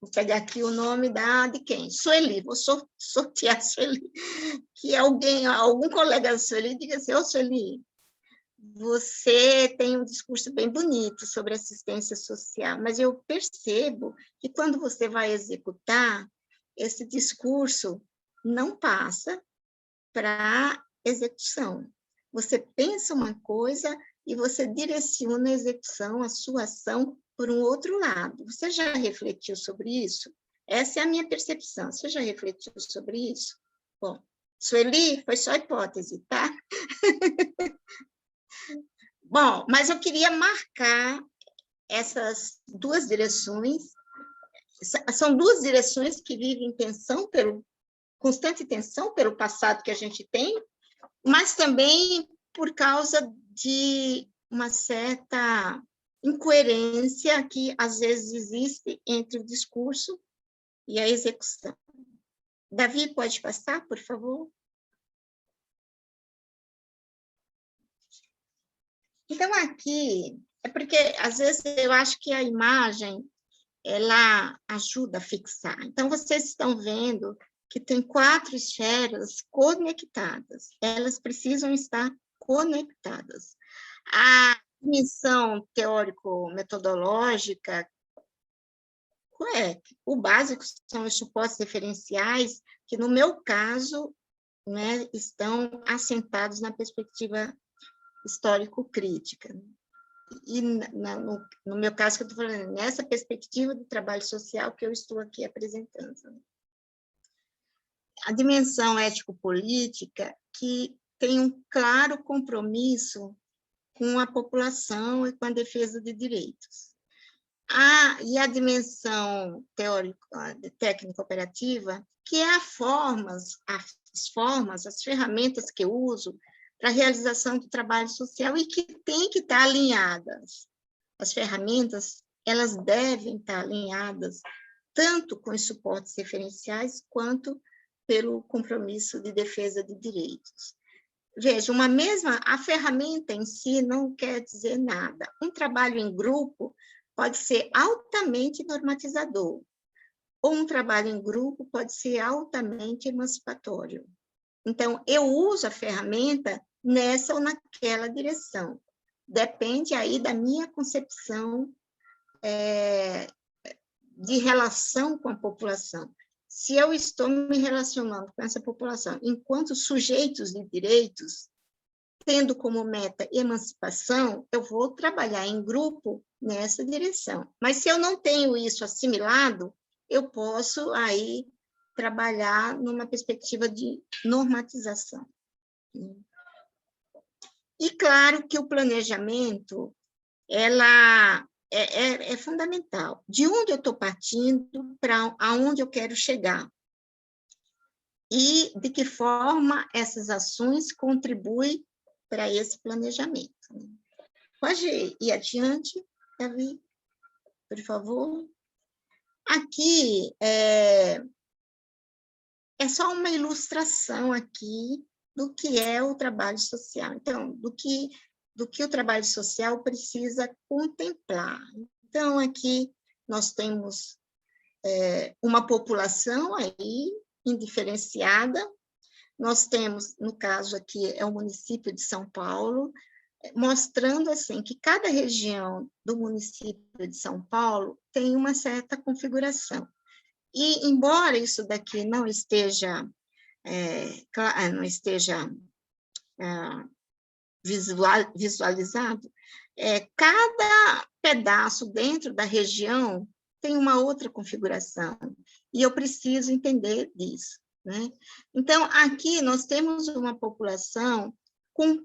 vou pegar aqui o nome de quem? Sueli, vou sortear Sueli, que algum colega da Sueli diga assim, Sueli, você tem um discurso bem bonito sobre assistência social, mas eu percebo que quando você vai executar, esse discurso não passa para execução. Você pensa uma coisa, e você direciona a execução, a sua ação, por um outro lado. Você já refletiu sobre isso? Essa é a minha percepção. Você já refletiu sobre isso? Bom, Sueli, foi só hipótese, tá? Bom, mas eu queria marcar essas duas direções. São duas direções que vivem constante tensão pelo passado que a gente tem, mas também por causa de uma certa incoerência que às vezes existe entre o discurso e a execução. Davi, pode passar, por favor? Então, aqui, é porque às vezes eu acho que a imagem ela ajuda a fixar. Então, vocês estão vendo que tem 4 esferas conectadas. Elas precisam estar conectadas. A dimensão teórico-metodológica, o básico são os suportes referenciais, que, no meu caso, né, estão assentados na perspectiva histórico-crítica. E, no meu caso, que eu estou falando, nessa perspectiva do trabalho social que eu estou aqui apresentando. A dimensão ético-política, que tem um claro compromisso com a população e com a defesa de direitos. E a dimensão técnico-operativa, que é as ferramentas que eu uso para a realização do trabalho social e que tem que estar alinhadas. As ferramentas, elas devem estar alinhadas tanto com os suportes referenciais quanto pelo compromisso de defesa de direitos. Veja, a ferramenta em si não quer dizer nada. Um trabalho em grupo pode ser altamente normatizador, ou um trabalho em grupo pode ser altamente emancipatório. Então, eu uso a ferramenta nessa ou naquela direção. Depende aí da minha concepção de relação com a população. Se eu estou me relacionando com essa população enquanto sujeitos de direitos, tendo como meta emancipação, eu vou trabalhar em grupo nessa direção. Mas se eu não tenho isso assimilado, eu posso aí trabalhar numa perspectiva de normatização. E claro que o planejamento é fundamental. De onde eu estou partindo para aonde eu quero chegar? E de que forma essas ações contribuem para esse planejamento? Pode ir adiante, Davi, por favor. Aqui é só uma ilustração aqui do que é o trabalho social. Então, do que o trabalho social precisa contemplar. Então, aqui nós temos uma população aí indiferenciada. Nós temos, no caso aqui, é o município de São Paulo, mostrando assim que cada região do município de São Paulo tem uma certa configuração. E, embora isso daqui não esteja visualizado, cada pedaço dentro da região tem uma outra configuração, e eu preciso entender disso, né? Então, aqui nós temos uma população com um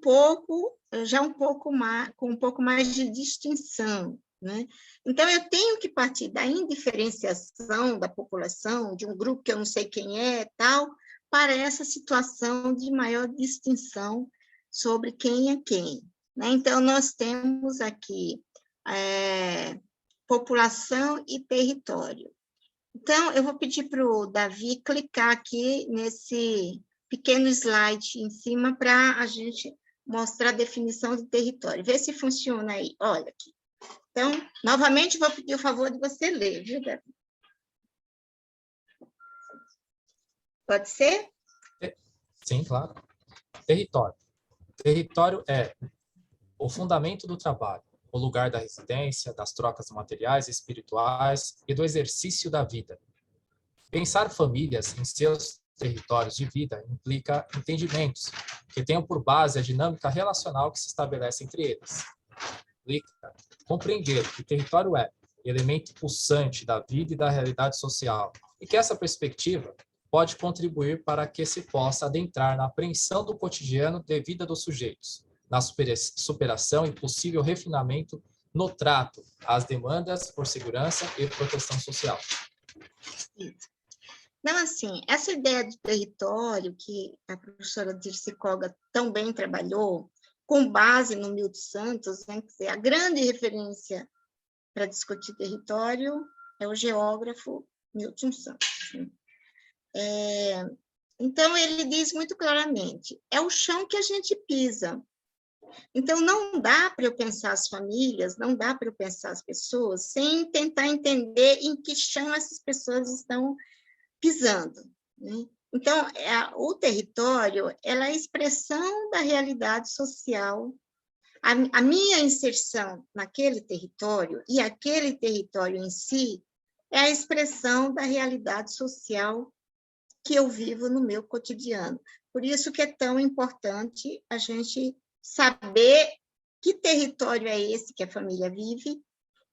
pouco mais de distinção, né? Então, eu tenho que partir da indiferenciação da população, de um grupo que eu não sei quem é, tal, para essa situação de maior distinção sobre quem é quem, né? Então, nós temos aqui população e território. Então, eu vou pedir para o Davi clicar aqui nesse pequeno slide em cima para a gente mostrar a definição de território. Vê se funciona aí. Olha aqui. Então, novamente, vou pedir o favor de você ler, viu, Davi? Pode ser? Sim, claro. Território. Território é o fundamento do trabalho, o lugar da residência, das trocas materiais e espirituais e do exercício da vida. Pensar famílias em seus territórios de vida implica entendimentos que tenham por base a dinâmica relacional que se estabelece entre eles. Implica compreender que o território é elemento pulsante da vida e da realidade social e que essa perspectiva pode contribuir para que se possa adentrar na apreensão do cotidiano de vida dos sujeitos, na superação e possível refinamento no trato às demandas por segurança e proteção social. Não, assim, essa ideia de território que a professora Dirce Koga tão bem trabalhou, com base no Milton Santos, né, quer dizer, a grande referência para discutir território é o geógrafo Milton Santos. Né? Então, ele diz muito claramente, é o chão que a gente pisa. Então, não dá para eu pensar as famílias, não dá para eu pensar as pessoas sem tentar entender em que chão essas pessoas estão pisando. Né? Então, o território ela é a expressão da realidade social. A minha inserção naquele território e aquele território em si é a expressão da realidade social que eu vivo no meu cotidiano. Por isso que é tão importante a gente saber que território é esse que a família vive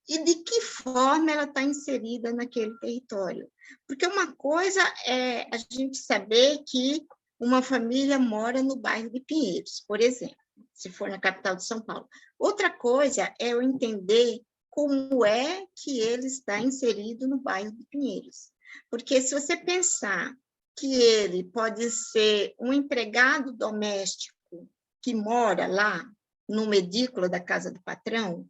e de que forma ela está inserida naquele território. Porque uma coisa é a gente saber que uma família mora no bairro de Pinheiros, por exemplo, se for na capital de São Paulo. Outra coisa é eu entender como é que ele está inserido no bairro de Pinheiros. Porque se você pensar que ele pode ser um empregado doméstico que mora lá no edícula da casa do patrão,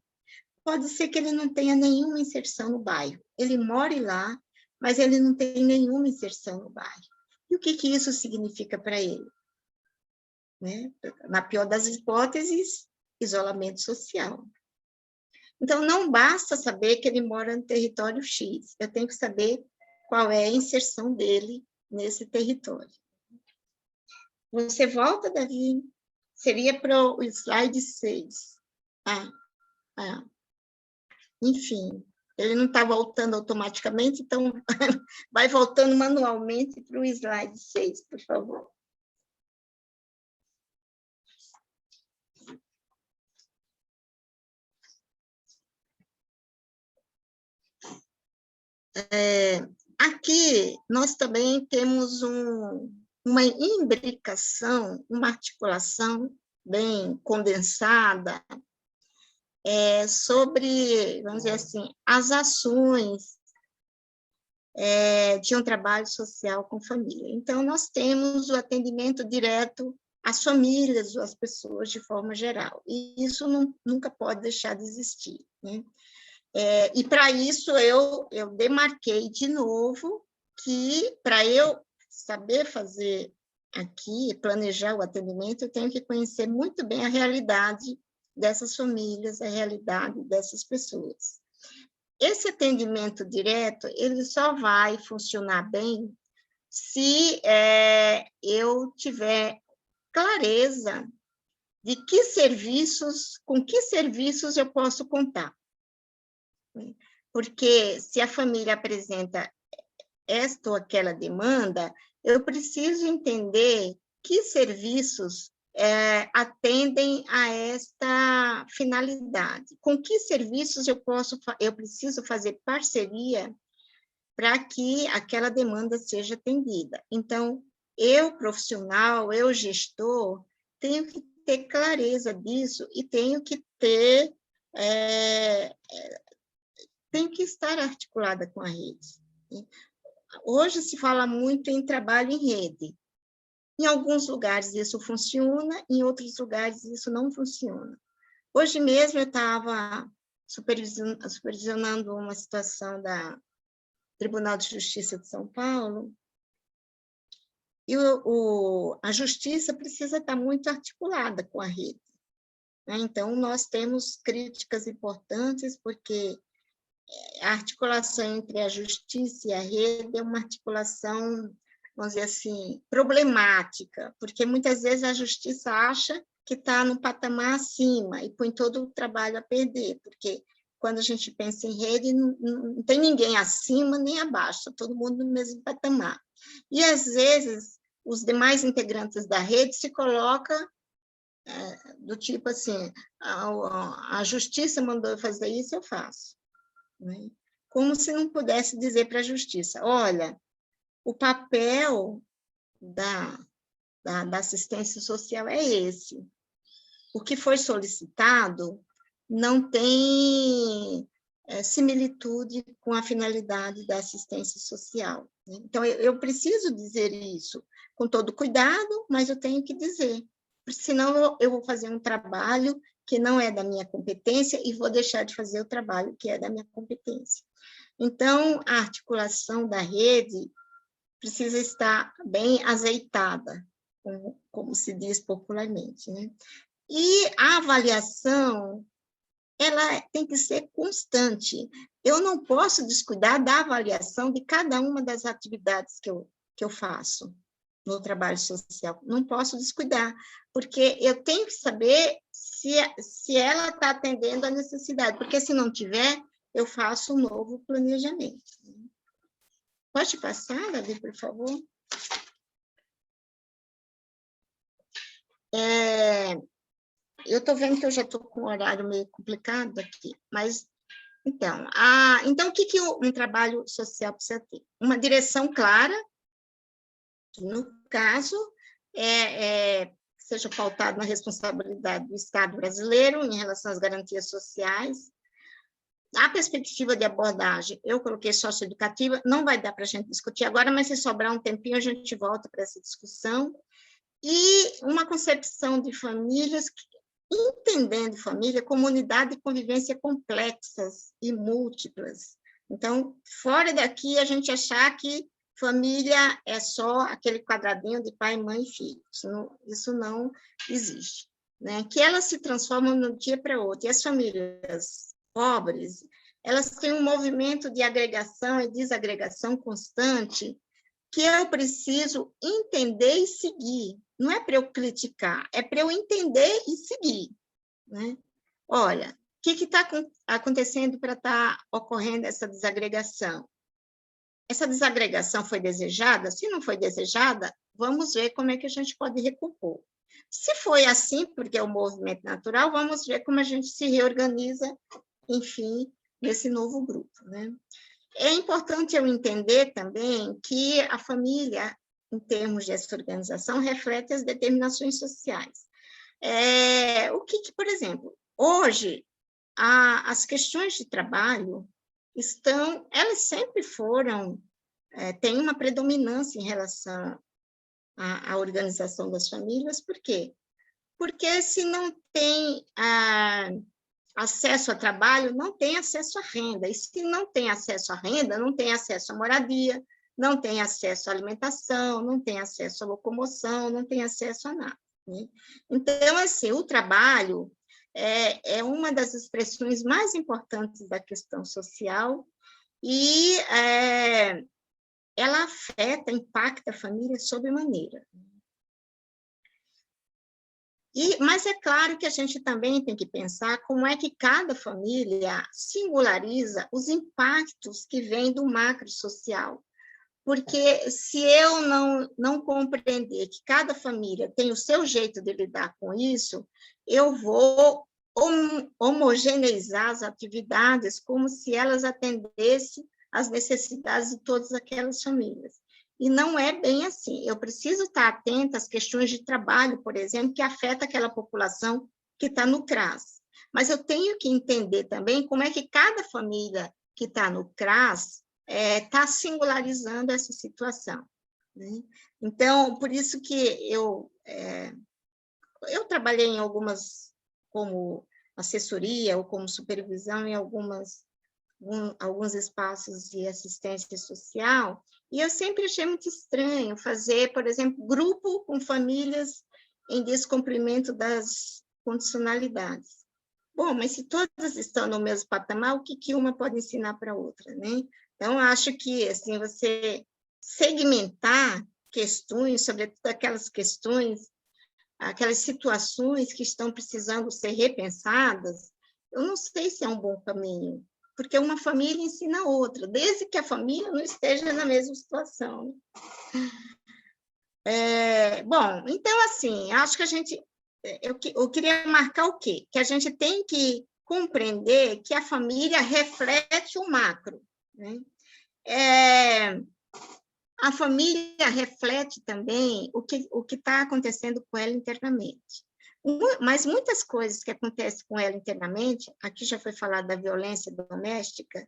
pode ser que ele não tenha nenhuma inserção no bairro. Ele mora lá, mas ele não tem nenhuma inserção no bairro. E o que isso significa para ele? Né? Na pior das hipóteses, isolamento social. Então, não basta saber que ele mora no território X, eu tenho que saber qual é a inserção dele nesse território. Você volta, Davi? Seria para o slide 6. Enfim, ele não está voltando automaticamente, então vai voltando manualmente para o slide 6, por favor. Aqui nós também temos uma imbricação, uma articulação bem condensada sobre, vamos dizer assim, as ações de um trabalho social com família. Então, nós temos o atendimento direto às famílias, às pessoas de forma geral, e isso nunca pode deixar de existir, né? E, para isso, eu demarquei de novo que, para eu saber fazer aqui, planejar o atendimento, eu tenho que conhecer muito bem a realidade dessas famílias, a realidade dessas pessoas. Esse atendimento direto, ele só vai funcionar bem se eu tiver clareza de com que serviços eu posso contar. Porque se a família apresenta esta ou aquela demanda, eu preciso entender que serviços atendem a esta finalidade. Com que serviços eu preciso fazer parceria para que aquela demanda seja atendida. Então, eu, profissional, eu, gestor, tenho que ter clareza disso e tenho que estar articulada com a rede. Hoje se fala muito em trabalho em rede. Em alguns lugares isso funciona, em outros lugares isso não funciona. Hoje mesmo eu estava supervisionando uma situação da Tribunal de Justiça de São Paulo, e a justiça precisa estar muito articulada com a rede. Né? Então, nós temos críticas importantes, porque a articulação entre a justiça e a rede é uma articulação, vamos dizer assim, problemática, porque muitas vezes a justiça acha que está num patamar acima e põe todo o trabalho a perder, porque quando a gente pensa em rede, não tem ninguém acima nem abaixo, está todo mundo no mesmo patamar. E, às vezes, os demais integrantes da rede se colocam do tipo assim, a justiça mandou eu fazer isso, eu faço. Né? Como se não pudesse dizer para a justiça, olha, o papel da assistência social é esse. O que foi solicitado não tem similitude com a finalidade da assistência social. Né? Então, eu preciso dizer isso com todo cuidado, mas eu tenho que dizer, porque senão eu vou fazer um trabalho que não é da minha competência e vou deixar de fazer o trabalho que é da minha competência. Então, a articulação da rede precisa estar bem azeitada, como se diz popularmente, né? E a avaliação, ela tem que ser constante. Eu não posso descuidar da avaliação de cada uma das atividades que eu faço no trabalho social. Não posso descuidar, porque eu tenho que saber se ela está atendendo a necessidade, porque se não tiver, eu faço um novo planejamento. Pode passar, Davi, por favor? Eu estou vendo que eu já estou com um horário meio complicado aqui, mas, então o que um trabalho social precisa ter? Uma direção clara, que, no caso, seja pautado na responsabilidade do Estado brasileiro em relação às garantias sociais. A perspectiva de abordagem, eu coloquei socioeducativa, não vai dar para a gente discutir agora, mas se sobrar um tempinho, a gente volta para essa discussão. E uma concepção de famílias, entendendo família como unidade de convivência complexas e múltiplas. Então, fora daqui, a gente achar que família é só aquele quadradinho de pai, mãe e filho. Isso não existe. Né? Que elas se transformam de um dia para outro. E as famílias pobres, elas têm um movimento de agregação e desagregação constante que eu preciso entender e seguir. Não é para eu criticar, é para eu entender e seguir. Né? Olha, o que está acontecendo para estar ocorrendo essa desagregação? Essa desagregação foi desejada? Se não foi desejada, vamos ver como é que a gente pode recompor. Se foi assim, porque é um movimento natural, vamos ver como a gente se reorganiza, enfim, nesse novo grupo. Né? É importante eu entender também que a família, em termos dessa organização, reflete as determinações sociais. Por exemplo, hoje, as questões de trabalho elas sempre foram, têm uma predominância em relação à organização das famílias. Por quê? Porque se não tem acesso a trabalho, não tem acesso à renda. E se não tem acesso à renda, não tem acesso à moradia, não tem acesso à alimentação, não tem acesso à locomoção, não tem acesso a nada. Né? Então, assim, o trabalho é uma das expressões mais importantes da questão social e ela impacta a família sobremaneira. Mas é claro que a gente também tem que pensar como é que cada família singulariza os impactos que vêm do macro social. Porque se eu não compreender que cada família tem o seu jeito de lidar com isso, eu vou homogeneizar as atividades como se elas atendessem às necessidades de todas aquelas famílias. E não é bem assim. Eu preciso estar atenta às questões de trabalho, por exemplo, que afeta aquela população que está no CRAS. Mas eu tenho que entender também como é que cada família que está no CRAS está singularizando essa situação. Né? Então, por isso que eu trabalhei em algumas, como assessoria ou como supervisão em alguns espaços de assistência social, e eu sempre achei muito estranho fazer, por exemplo, grupo com famílias em descumprimento das condicionalidades. Bom, mas se todas estão no mesmo patamar, o que uma pode ensinar para a outra, né? Então, acho que assim, você segmentar questões, sobretudo aquelas questões, aquelas situações que estão precisando ser repensadas, eu não sei se é um bom caminho. porque uma família ensina a outra, desde que a família não esteja na mesma situação. Bom, então, assim, acho que eu queria marcar o quê? Que a gente tem que compreender que a família reflete o macro, né? A família reflete também o que está acontecendo com ela internamente. Mas muitas coisas que acontecem com ela internamente, aqui já foi falado da violência doméstica,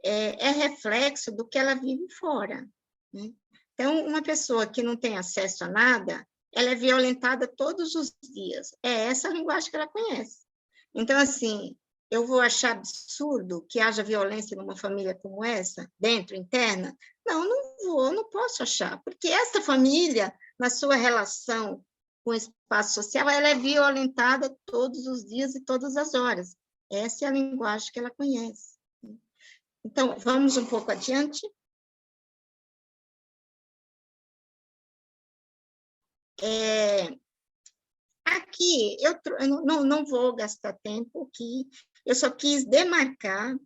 é reflexo do que ela vive fora, né? Então, uma pessoa que não tem acesso a nada, ela é violentada todos os dias. É essa a linguagem que ela conhece. Então, assim, eu vou achar absurdo que haja violência numa família como essa, dentro, interna? Não posso achar, porque essa família, na sua relação com o espaço social, ela é violentada todos os dias e todas as horas. Essa é a linguagem que ela conhece. Então, vamos um pouco adiante. Aqui, eu não vou gastar tempo aqui, eu só quis demarcar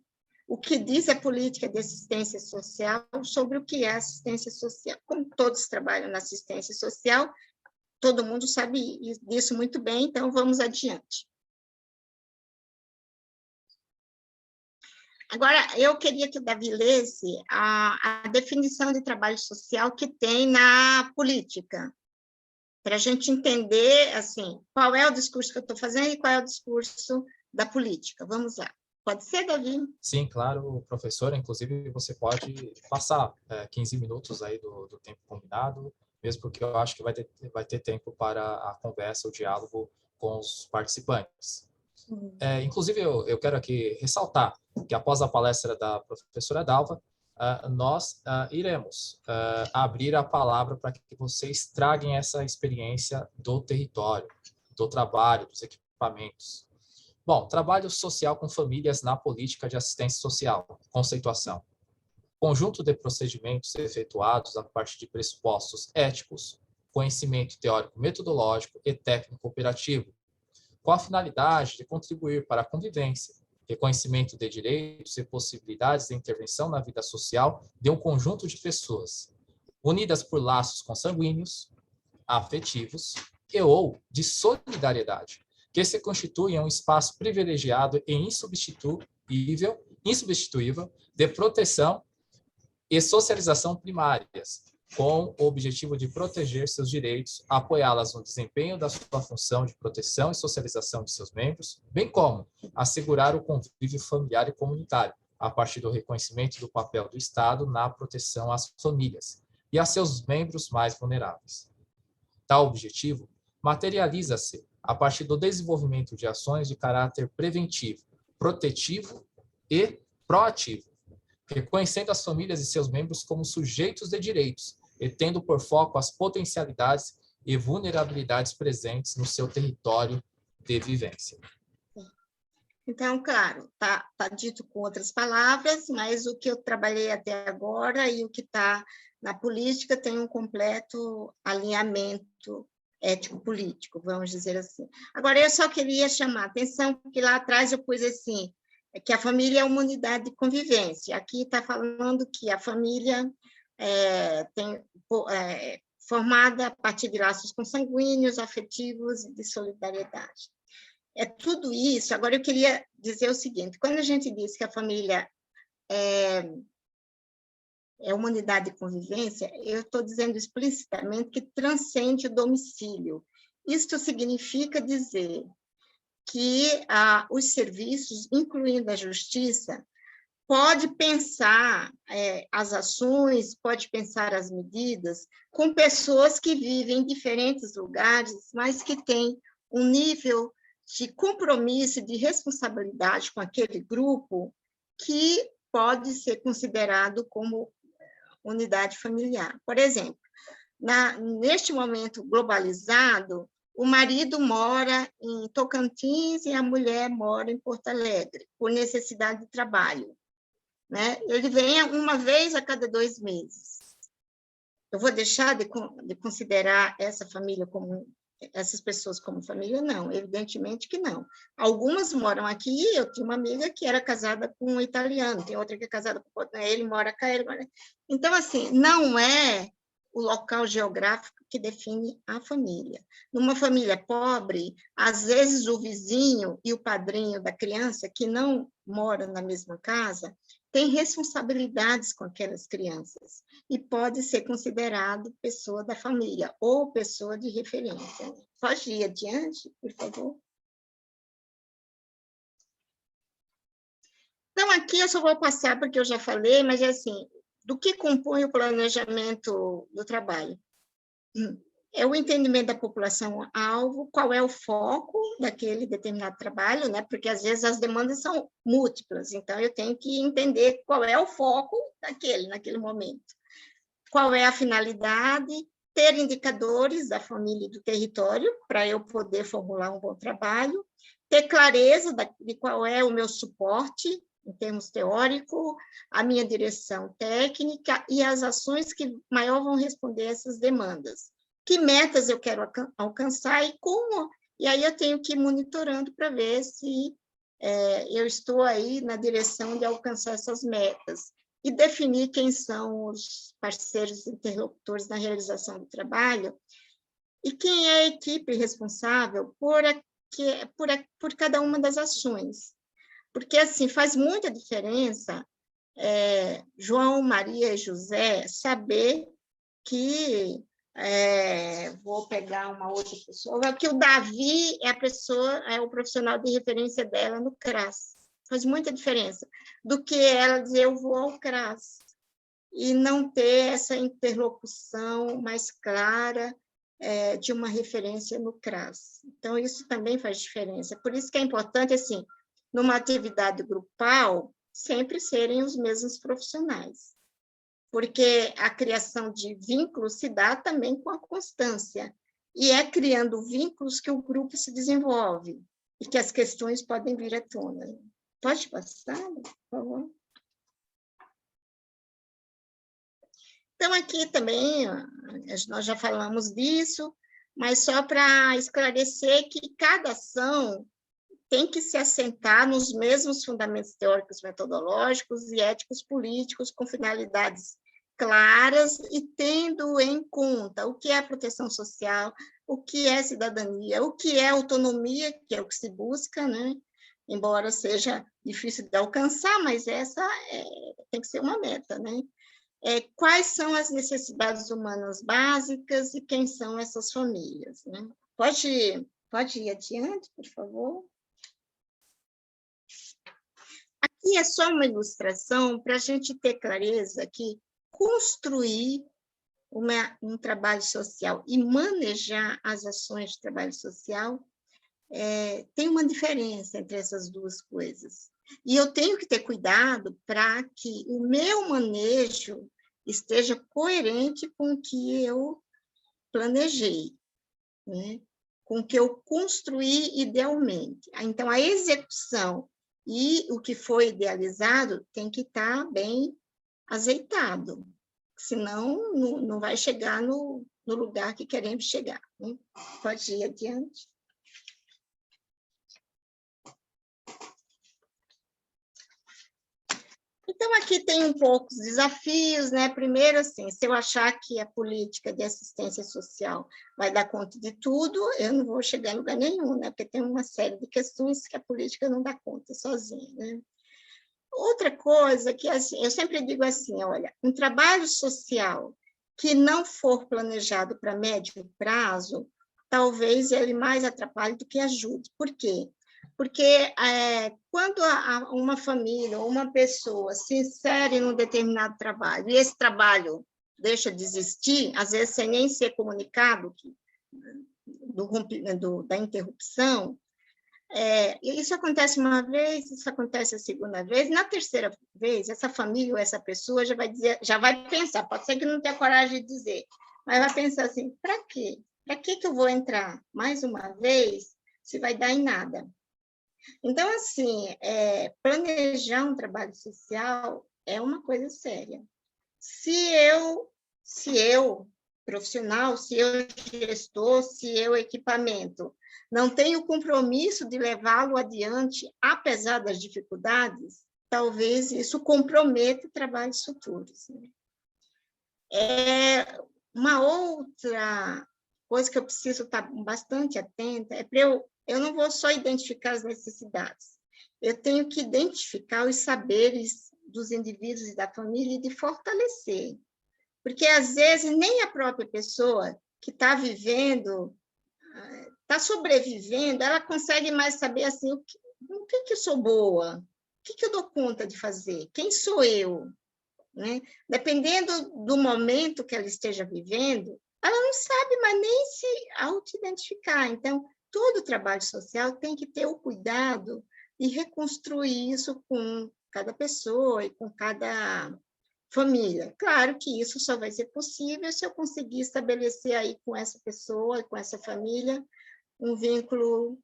o que diz a política de assistência social sobre o que é assistência social. Como todos trabalham na assistência social, todo mundo sabe disso muito bem, então vamos adiante. Agora, eu queria que o Davi lesse a definição de trabalho social que tem na política, para a gente entender, assim, qual é o discurso que eu estou fazendo e qual é o discurso da política. Vamos lá. Pode ser, Davi? Sim, claro, professora. Inclusive, você pode passar 15 minutos aí do tempo combinado, mesmo porque eu acho que vai ter tempo para a conversa, o diálogo com os participantes. Inclusive, eu quero aqui ressaltar que após a palestra da professora Dalva, nós iremos abrir a palavra para que vocês tragam essa experiência do território, do trabalho, dos equipamentos. Bom, trabalho social com famílias na política de assistência social, conceituação. Conjunto de procedimentos efetuados a partir de pressupostos éticos, conhecimento teórico metodológico e técnico operativo, com a finalidade de contribuir para a convivência, reconhecimento de direitos e possibilidades de intervenção na vida social de um conjunto de pessoas, unidas por laços consanguíneos, afetivos e ou de solidariedade, que se constituem um espaço privilegiado e insubstituível de proteção e socialização primárias, com o objetivo de proteger seus direitos, apoiá-las no desempenho da sua função de proteção e socialização de seus membros, bem como assegurar o convívio familiar e comunitário, a partir do reconhecimento do papel do Estado na proteção às famílias e a seus membros mais vulneráveis. Tal objetivo materializa-se a partir do desenvolvimento de ações de caráter preventivo, protetivo e proativo, reconhecendo as famílias e seus membros como sujeitos de direitos e tendo por foco as potencialidades e vulnerabilidades presentes no seu território de vivência. Então, claro, tá dito com outras palavras, mas o que eu trabalhei até agora e o que está na política tem um completo alinhamento ético-político, vamos dizer assim. Agora, eu só queria chamar a atenção, porque lá atrás eu pus assim, que a família é uma unidade de convivência. Aqui está falando que a família formada a partir de laços consanguíneos, afetivos e de solidariedade. É tudo isso. Agora, eu queria dizer o seguinte, quando a gente diz que a família é uma unidade de convivência, eu estou dizendo explicitamente que transcende o domicílio. Isto significa dizer que os serviços, incluindo a justiça, pode pensar as ações, pode pensar as medidas com pessoas que vivem em diferentes lugares, mas que têm um nível de compromisso e de responsabilidade com aquele grupo que pode ser considerado como unidade familiar. Por exemplo, neste momento globalizado, o marido mora em Tocantins e a mulher mora em Porto Alegre, por necessidade de trabalho, né? Ele vem uma vez a cada 2 meses. Eu vou deixar de considerar essa família como essas pessoas como família? Não, evidentemente que não. Algumas moram aqui, eu tinha uma amiga que era casada com um italiano, tem outra que é casada com outro, ele mora cá, ele mora... Então, assim, não é o local geográfico que define a família. Numa família pobre, às vezes o vizinho e o padrinho da criança, que não moram na mesma casa, tem responsabilidades com aquelas crianças e pode ser considerado pessoa da família ou pessoa de referência. Pode ir adiante, por favor? Então, aqui eu só vou passar, porque eu já falei, mas é assim, do que compõe o planejamento do trabalho? É o entendimento da população-alvo, qual é o foco daquele determinado trabalho, né? Porque às vezes as demandas são múltiplas, então eu tenho que entender qual é o foco naquele momento. Qual é a finalidade, ter indicadores da família e do território, para eu poder formular um bom trabalho, ter clareza de qual é o meu suporte, em termos teóricos, a minha direção técnica e as ações que maior vão responder a essas demandas. Que metas eu quero alcançar e como? E aí eu tenho que ir monitorando para ver se eu estou aí na direção de alcançar essas metas e definir quem são os parceiros interlocutores na realização do trabalho e quem é a equipe responsável por cada uma das ações. Porque, assim, faz muita diferença João, Maria e José saber que vou pegar uma outra pessoa, que o Davi é o profissional de referência dela no CRAS. Faz muita diferença do que ela dizer eu vou ao CRAS e não ter essa interlocução mais clara de uma referência no CRAS. Então, isso também faz diferença. Por isso que é importante, assim, numa atividade grupal, sempre serem os mesmos profissionais. Porque a criação de vínculos se dá também com a constância, e é criando vínculos que o grupo se desenvolve, e que as questões podem vir à tona. Pode passar, por favor? Então, aqui também, nós já falamos disso, mas só para esclarecer que cada ação tem que se assentar nos mesmos fundamentos teóricos, metodológicos e éticos políticos, com finalidades claras e tendo em conta o que é proteção social, o que é cidadania, o que é autonomia, que é o que se busca, né? Embora seja difícil de alcançar, mas essa tem que ser uma meta, né? Quais são as necessidades humanas básicas e quem são essas famílias, né? Pode ir adiante, por favor? Aqui é só uma ilustração para a gente ter clareza que construir um trabalho social e manejar as ações de trabalho social tem uma diferença entre essas duas coisas. E eu tenho que ter cuidado para que o meu manejo esteja coerente com o que eu planejei, né? Com o que eu construí idealmente. Então, a execução e o que foi idealizado tem que estar bem azeitado, senão não vai chegar no lugar que queremos chegar, né? Pode ir adiante. Então, aqui tem um pouco os desafios, né? Primeiro, assim, se eu achar que a política de assistência social vai dar conta de tudo, eu não vou chegar em lugar nenhum, né? Porque tem uma série de questões que a política não dá conta sozinha, né? Outra coisa que, assim, eu sempre digo assim, olha, um trabalho social que não for planejado para médio prazo, talvez ele mais atrapalhe do que ajude. Por quê? Porque quando uma família ou uma pessoa se insere num determinado trabalho e esse trabalho deixa de existir, às vezes sem nem ser comunicado da interrupção, isso acontece uma vez, isso acontece a segunda vez, na terceira vez, essa família ou essa pessoa já vai pensar, pode ser que não tenha coragem de dizer, mas vai pensar assim, para quê? Para que eu vou entrar mais uma vez se vai dar em nada? Então, assim, planejar um trabalho social é uma coisa séria. Se eu profissional, se eu gestor, se eu equipamento, não tenho compromisso de levá-lo adiante, apesar das dificuldades, talvez isso comprometa trabalhos futuros. Né? Uma outra coisa que eu preciso estar bastante atenta é para eu não vou só identificar as necessidades, eu tenho que identificar os saberes dos indivíduos e da família e de fortalecer. Porque, às vezes, nem a própria pessoa que está vivendo, está sobrevivendo, ela consegue mais saber assim, o que eu sou boa, o que eu dou conta de fazer, quem sou eu? Né? Dependendo do momento que ela esteja vivendo, ela não sabe mais nem se auto-identificar. Então, todo trabalho social tem que ter o cuidado de reconstruir isso com cada pessoa e com cada família. Claro que isso só vai ser possível se eu conseguir estabelecer aí com essa pessoa, com essa família, um vínculo,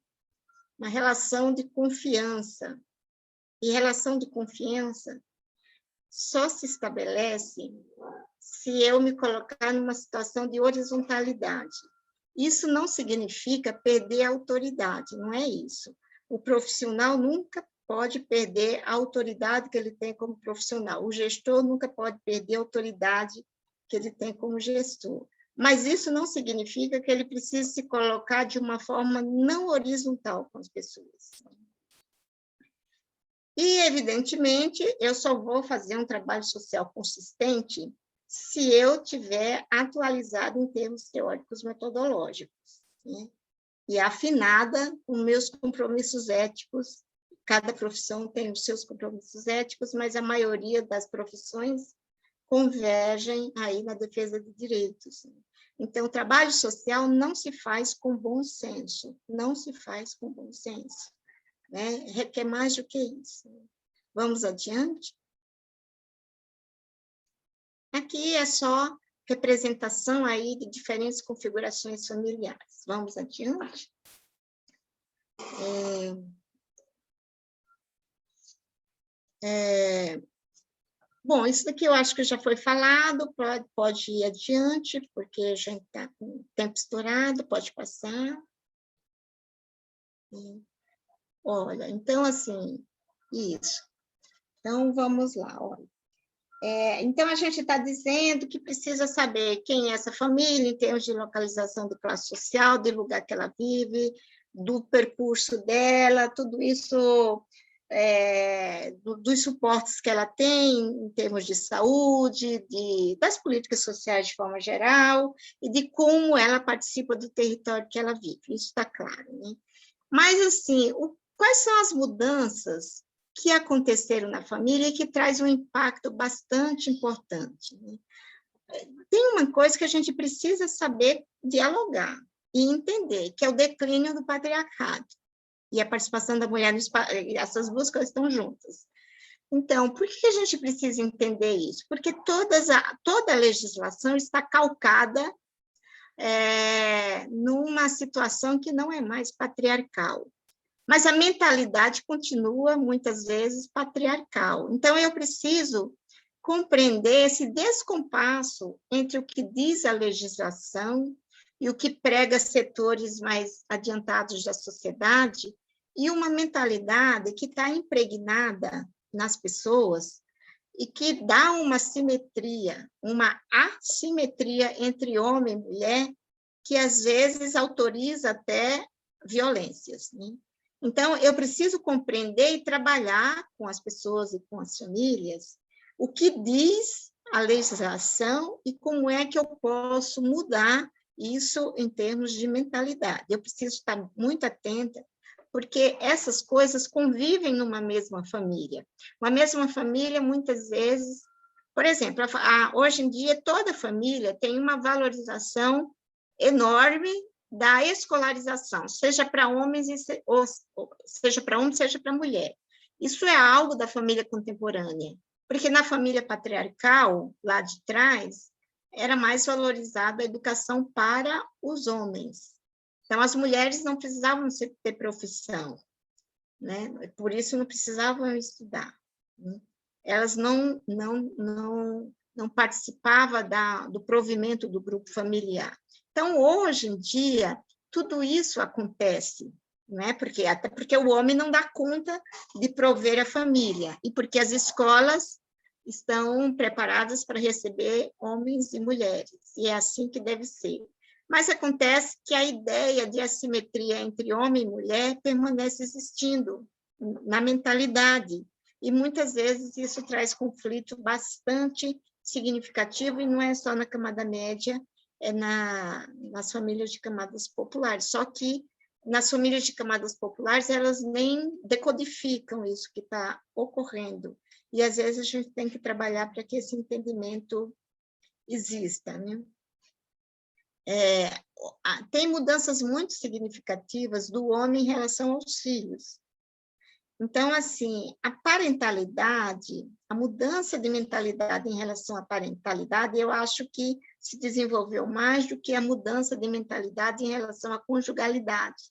uma relação de confiança. E relação de confiança só se estabelece se eu me colocar numa situação de horizontalidade. Isso não significa perder a autoridade, não é isso. O profissional nunca pode perder a autoridade que ele tem como profissional. O gestor nunca pode perder a autoridade que ele tem como gestor. Mas isso não significa que ele precise se colocar de uma forma não horizontal com as pessoas. E, evidentemente, eu só vou fazer um trabalho social consistente se eu tiver atualizado em termos teóricos metodológicos, né? E afinada com meus compromissos éticos. Cada profissão tem os seus compromissos éticos, mas a maioria das profissões convergem aí na defesa de direitos. Então, o trabalho social não se faz com bom senso, não se faz com bom senso, né? Requer mais do que isso. Vamos adiante? Aqui é só representação aí de diferentes configurações familiares. Vamos adiante? Bom, isso daqui eu acho que já foi falado, pode ir adiante, porque já está com o tempo estourado, pode passar. Olha, então, assim, isso. Então, vamos lá, olha. Então, a gente está dizendo que precisa saber quem é essa família, em termos de localização de classe social, do lugar que ela vive, do percurso dela, tudo isso, dos suportes que ela tem em termos de saúde, das políticas sociais de forma geral, e de como ela participa do território que ela vive, isso está claro, né? Mas, assim, quais são as mudanças que aconteceram na família e que traz um impacto bastante importante, né? Tem uma coisa que a gente precisa saber dialogar e entender, que é o declínio do patriarcado e a participação da mulher, essas duas coisas estão juntas. Então, por que a gente precisa entender isso? Porque toda a legislação está calcada numa situação que não é mais patriarcal. Mas a mentalidade continua, muitas vezes, patriarcal. Então, eu preciso compreender esse descompasso entre o que diz a legislação e o que prega setores mais adiantados da sociedade, e uma mentalidade que está impregnada nas pessoas e que dá uma simetria, uma assimetria entre homem e mulher, que às vezes autoriza até violências, né? Então, eu preciso compreender e trabalhar com as pessoas e com as famílias o que diz a legislação e como é que eu posso mudar isso em termos de mentalidade. Eu preciso estar muito atenta, porque essas coisas convivem numa mesma família. Uma mesma família, muitas vezes, por exemplo, hoje em dia, toda família tem uma valorização enorme da escolarização, seja para homens, seja para homem, seja para mulher. Isso é algo da família contemporânea, porque na família patriarcal, lá de trás, era mais valorizada a educação para os homens. Então, as mulheres não precisavam ter profissão, né? Por isso não precisavam estudar, né? Elas não não participava do provimento do grupo familiar. Então, hoje em dia, tudo isso acontece, né? Até porque o homem não dá conta de prover a família, e porque as escolas estão preparadas para receber homens e mulheres, e é assim que deve ser. Mas acontece que a ideia de assimetria entre homem e mulher permanece existindo na mentalidade, e muitas vezes isso traz conflito bastante significativo, e não é só na camada média, é nas famílias de camadas populares. Só que nas famílias de camadas populares, elas nem decodificam isso que está ocorrendo, e às vezes a gente tem que trabalhar para que esse entendimento exista, né? Tem mudanças muito significativas do homem em relação aos filhos. Então, assim, a parentalidade, a mudança de mentalidade em relação à parentalidade, eu acho que se desenvolveu mais do que a mudança de mentalidade em relação à conjugalidade.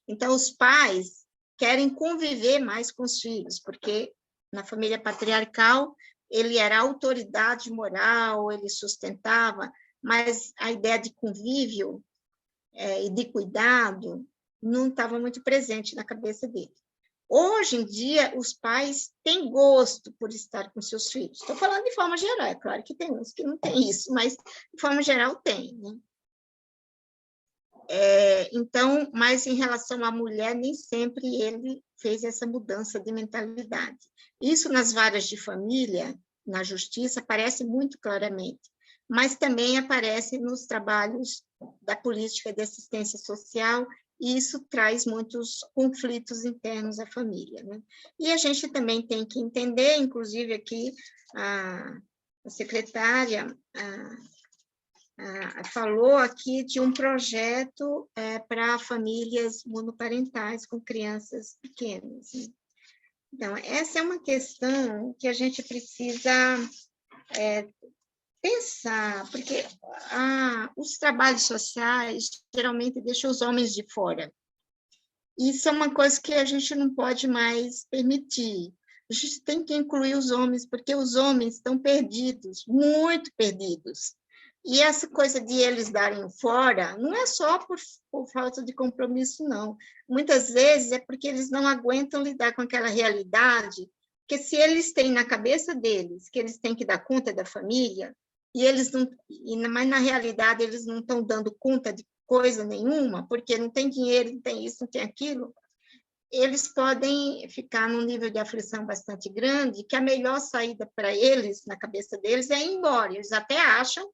Então, os pais querem conviver mais com os filhos, porque na família patriarcal ele era autoridade moral, ele sustentava, mas a ideia de convívio e de cuidado não estava muito presente na cabeça dele. Hoje em dia, os pais têm gosto por estar com seus filhos. Estou falando de forma geral, é claro que tem uns que não têm isso, mas de forma geral tem, né? Então, mas em relação à mulher, nem sempre ele fez essa mudança de mentalidade. Isso nas varas de família, na justiça, aparece muito claramente, mas também aparece nos trabalhos da política de assistência social, e isso traz muitos conflitos internos à família, né? E a gente também tem que entender, inclusive aqui a secretária falou aqui de um projeto para famílias monoparentais com crianças pequenas, né? Então, essa é uma questão que a gente precisa pensar, porque os trabalhos sociais geralmente deixam os homens de fora. Isso é uma coisa que a gente não pode mais permitir. A gente tem que incluir os homens, porque os homens estão perdidos, muito perdidos. E essa coisa de eles darem fora não é só por falta de compromisso, não. Muitas vezes é porque eles não aguentam lidar com aquela realidade, porque se eles têm na cabeça deles que eles têm que dar conta da família, e eles não, mas na realidade eles não estão dando conta de coisa nenhuma, porque não tem dinheiro, não tem isso, não tem aquilo, eles podem ficar num nível de aflição bastante grande, que a melhor saída para eles, na cabeça deles, é ir embora. Eles até acham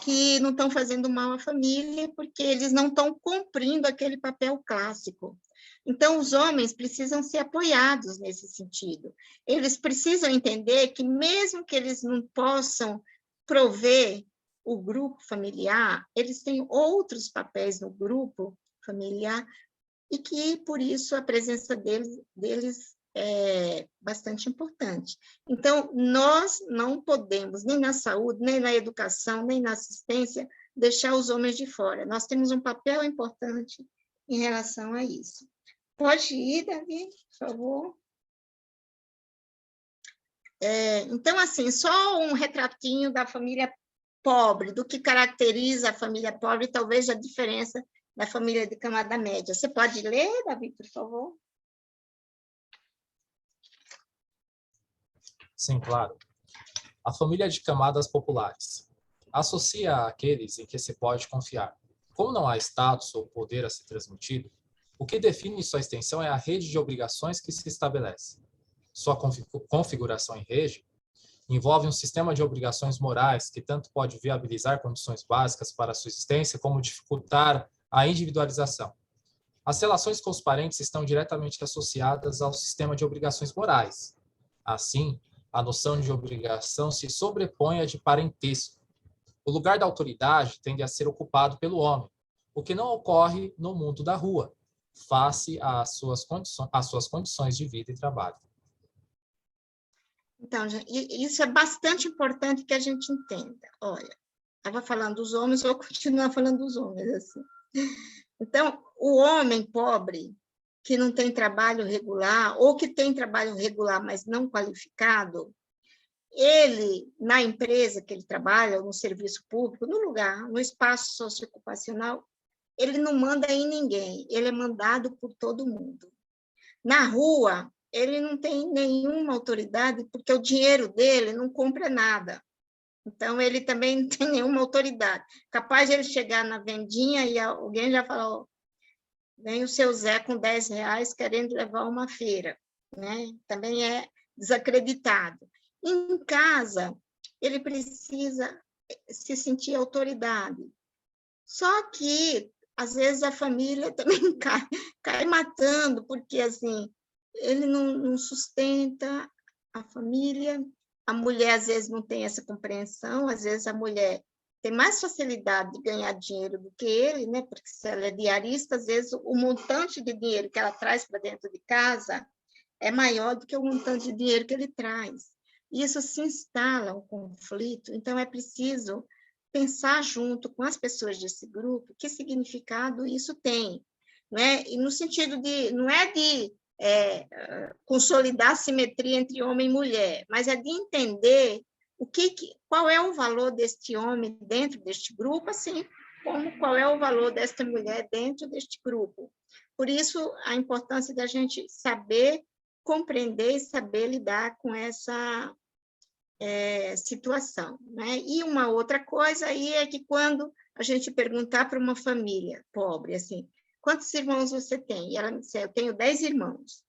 que não estão fazendo mal à família, porque eles não estão cumprindo aquele papel clássico. Então, os homens precisam ser apoiados nesse sentido. Eles precisam entender que, mesmo que eles não possam prover o grupo familiar, eles têm outros papéis no grupo familiar, e que, por isso, a presença deles é bastante importante. Então, nós não podemos, nem na saúde, nem na educação, nem na assistência, deixar os homens de fora. Nós temos um papel importante em relação a isso. Pode ir, Davi, por favor. Então, assim, só um retratinho da família pobre, do que caracteriza a família pobre, talvez a diferença da família de camada média. Você pode ler, Davi, por favor? Sim, claro. A família de camadas populares associa àqueles em que se pode confiar. Como não há status ou poder a ser transmitido, o que define sua extensão é a rede de obrigações que se estabelece. Sua configuração em rede envolve um sistema de obrigações morais que tanto pode viabilizar condições básicas para a sua existência, como dificultar a individualização. As relações com os parentes estão diretamente associadas ao sistema de obrigações morais. Assim, a noção de obrigação se sobrepõe à de parentesco. O lugar da autoridade tende a ser ocupado pelo homem, o que não ocorre no mundo da rua, face às suas condições de vida e trabalho. Então, isso é bastante importante que a gente entenda. Olha, estava falando dos homens, vou continuar falando dos homens. Assim. Então, o homem pobre, que não tem trabalho regular, ou que tem trabalho regular, mas não qualificado, ele, na empresa que ele trabalha, no serviço público, no lugar, no espaço socioocupacional, ele não manda em ninguém, ele é mandado por todo mundo. Na rua, ele não tem nenhuma autoridade, porque o dinheiro dele não compra nada. Então, ele também não tem nenhuma autoridade. Capaz de ele chegar na vendinha e alguém já falou, vem o seu Zé com 10 reais querendo levar uma feira, né? Também é desacreditado. Em casa, ele precisa se sentir autoridade. Só que, às vezes, a família também cai matando, porque assim, ele não sustenta a família, a mulher, às vezes, não tem essa compreensão, às vezes a mulher tem mais facilidade de ganhar dinheiro do que ele, né? Porque se ela é diarista, às vezes o montante de dinheiro que ela traz para dentro de casa é maior do que o montante de dinheiro que ele traz. E isso se instala um conflito, então é preciso pensar junto com as pessoas desse grupo que significado isso tem, né? E no sentido de, não é de consolidar a simetria entre homem e mulher, mas é de entender qual é o valor deste homem dentro deste grupo, assim como qual é o valor desta mulher dentro deste grupo. Por isso, a importância da gente saber compreender e saber lidar com essa situação, né? E uma outra coisa aí é que quando a gente perguntar para uma família pobre, assim, quantos irmãos você tem? E ela me disser, eu tenho 10 irmãos.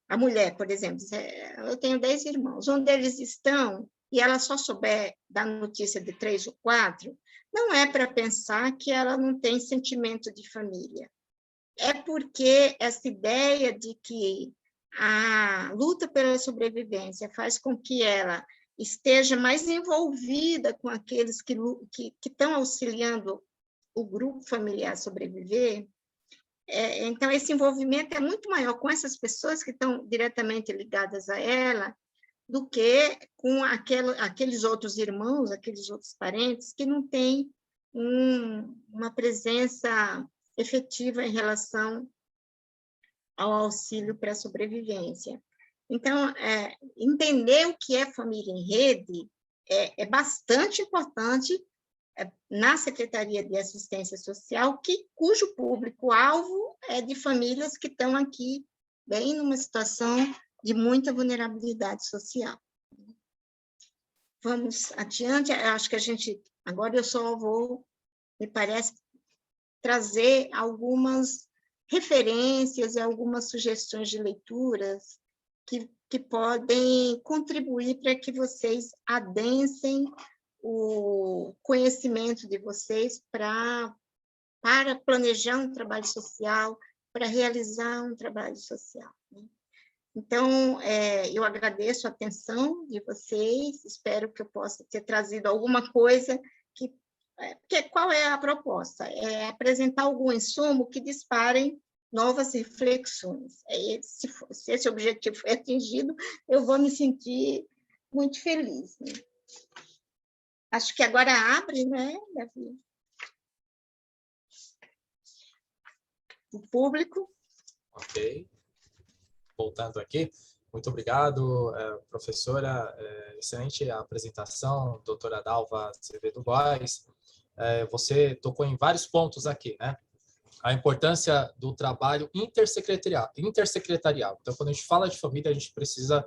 A mulher, por exemplo, diz, eu tenho 10 irmãos. Onde eles estão, e ela só souber dar notícia de 3 ou 4, não é para pensar que ela não tem sentimento de família. É porque essa ideia de que a luta pela sobrevivência faz com que ela esteja mais envolvida com aqueles que estão auxiliando o grupo familiar a sobreviver. Então, esse envolvimento é muito maior com essas pessoas que estão diretamente ligadas a ela do que com aqueles outros irmãos, aqueles outros parentes que não têm uma presença efetiva em relação ao auxílio para a sobrevivência. Então, entender o que é família em rede é bastante importante na Secretaria de Assistência Social, cujo público-alvo é de famílias que estão aqui bem numa situação de muita vulnerabilidade social. Vamos adiante, acho que agora eu só vou, me parece, trazer algumas referências e algumas sugestões de leituras que podem contribuir para que vocês adensem o conhecimento de vocês para planejar um trabalho social, para realizar um trabalho social. Então, eu agradeço a atenção de vocês, espero que eu possa ter trazido alguma coisa porque qual é a proposta? É apresentar algum insumo que disparem novas reflexões. Se esse objetivo foi atingido, eu vou me sentir muito feliz. Né? Acho que agora abre, né, Davi? O público. Ok. Voltando aqui, muito obrigado, professora. Excelente a apresentação, doutora Dalva Azevedo Góes. Você tocou em vários pontos aqui, né? A importância do trabalho intersecretarial. Então, quando a gente fala de família, a gente precisa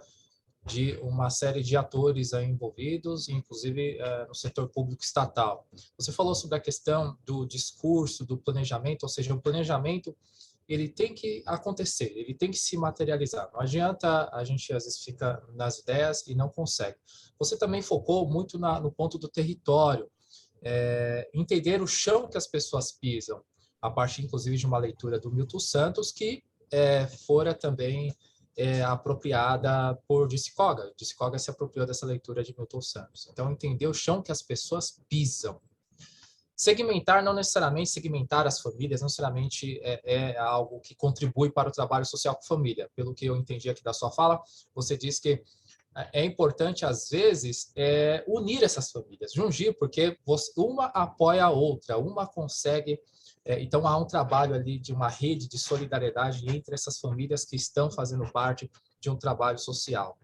de uma série de atores aí envolvidos, inclusive no setor público estatal. Você falou sobre a questão do discurso, do planejamento, ou seja, o planejamento ele tem que acontecer, ele tem que se materializar. Não adianta a gente, às vezes, fica nas ideias e não consegue. Você também focou muito no ponto do território, entender o chão que as pessoas pisam, a partir, inclusive, de uma leitura do Milton Santos, que fora também apropriada por Dicey Coga. Dicey Coga se apropriou dessa leitura de Milton Santos. Então, entender o chão que as pessoas pisam. Segmentar, não necessariamente segmentar as famílias, não necessariamente é algo que contribui para o trabalho social com família. Pelo que eu entendi aqui da sua fala, você diz que é importante, às vezes, unir essas famílias, jungir, porque uma apoia a outra, uma consegue. Então, há um trabalho ali de uma rede de solidariedade entre essas famílias que estão fazendo parte de um trabalho social.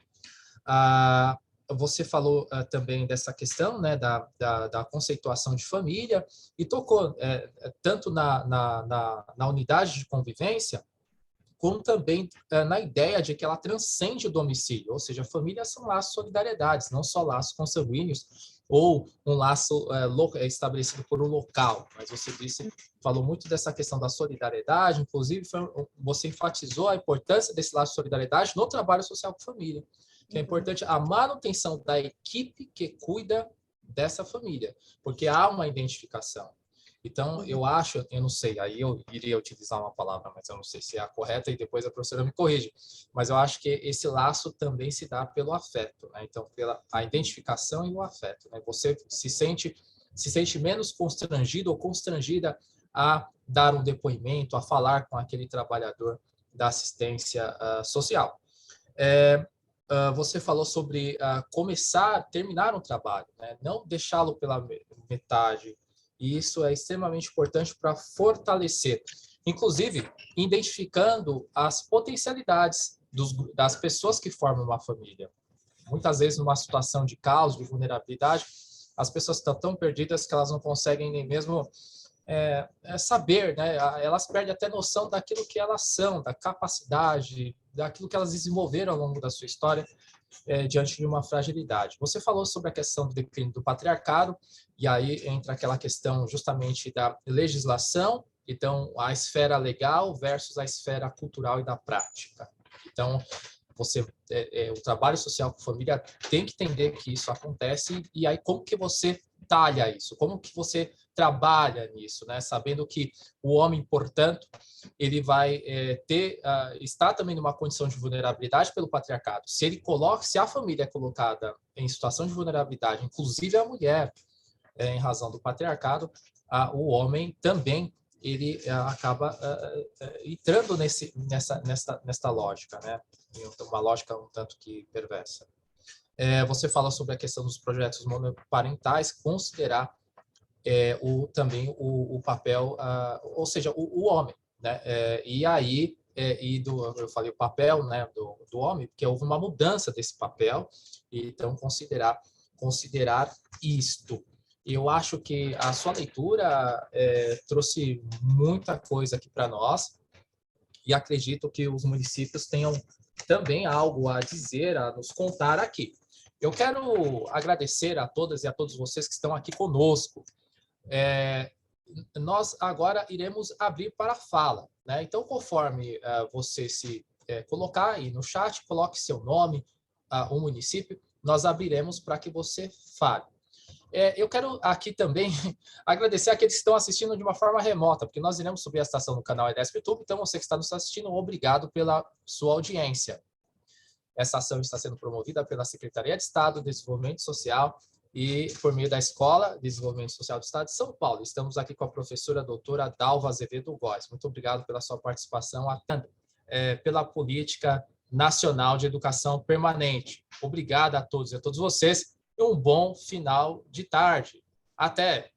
você falou também dessa questão, né, da conceituação de família, e tocou tanto na unidade de convivência, como também na ideia de que ela transcende o domicílio, ou seja, famílias são laços de solidariedades, não só laços consanguíneos ou um laço estabelecido por um local. Mas você falou muito dessa questão da solidariedade, inclusive você enfatizou a importância desse laço de solidariedade no trabalho social com família, que é importante a manutenção da equipe que cuida dessa família, porque há uma identificação. Então, eu acho, eu não sei, aí eu iria utilizar uma palavra, mas eu não sei se é a correta, e depois a professora me corrige, mas eu acho que esse laço também se dá pelo afeto, né? Então, pela a identificação e o afeto, né? Você se sente menos constrangido ou constrangida a dar um depoimento, a falar com aquele trabalhador da assistência social. Você falou sobre terminar um trabalho, né? Não deixá-lo pela metade. E isso é extremamente importante para fortalecer, inclusive identificando as potencialidades das pessoas que formam uma família. Muitas vezes, numa situação de caos, de vulnerabilidade, as pessoas estão tão perdidas que elas não conseguem nem mesmo saber, né? Elas perdem até noção daquilo que elas são, da capacidade, daquilo que elas desenvolveram ao longo da sua história, diante de uma fragilidade. Você falou sobre a questão do declínio do patriarcado, e aí entra aquela questão justamente da legislação, então a esfera legal versus a esfera cultural e da prática. Então, o trabalho social com família tem que entender que isso acontece, e aí como que você talha isso? Como que você trabalha nisso, né? Sabendo que o homem, portanto, ele vai está também numa condição de vulnerabilidade pelo patriarcado. Se a família é colocada em situação de vulnerabilidade, inclusive a mulher, em razão do patriarcado, o homem também ele acaba entrando nessa lógica, né? Uma lógica um tanto que perversa. Você fala sobre a questão dos projetos monoparentais, considerar também o papel, ou seja, o homem, né? E aí, eu falei o papel, né, do homem, porque houve uma mudança desse papel, e então considerar isto. Eu acho que a sua leitura trouxe muita coisa aqui para nós, e acredito que os municípios tenham também algo a dizer, a nos contar aqui. Eu quero agradecer a todas e a todos vocês que estão aqui conosco. Nós agora iremos abrir para a fala, né? Então, conforme você se colocar aí no chat, coloque seu nome, o município, nós abriremos para que você fale. Eu quero aqui também agradecer àqueles que estão assistindo de uma forma remota, porque nós iremos subir a estação no canal EDESP YouTube, então você que está nos assistindo, obrigado pela sua audiência. Essa ação está sendo promovida pela Secretaria de Estado de Desenvolvimento Social e por meio da Escola de Desenvolvimento Social do Estado de São Paulo. Estamos aqui com a professora doutora Dalva Azevedo Góes. Muito obrigado pela sua participação, pela Política Nacional de Educação Permanente. Obrigado a todos e a todos vocês e um bom final de tarde. Até!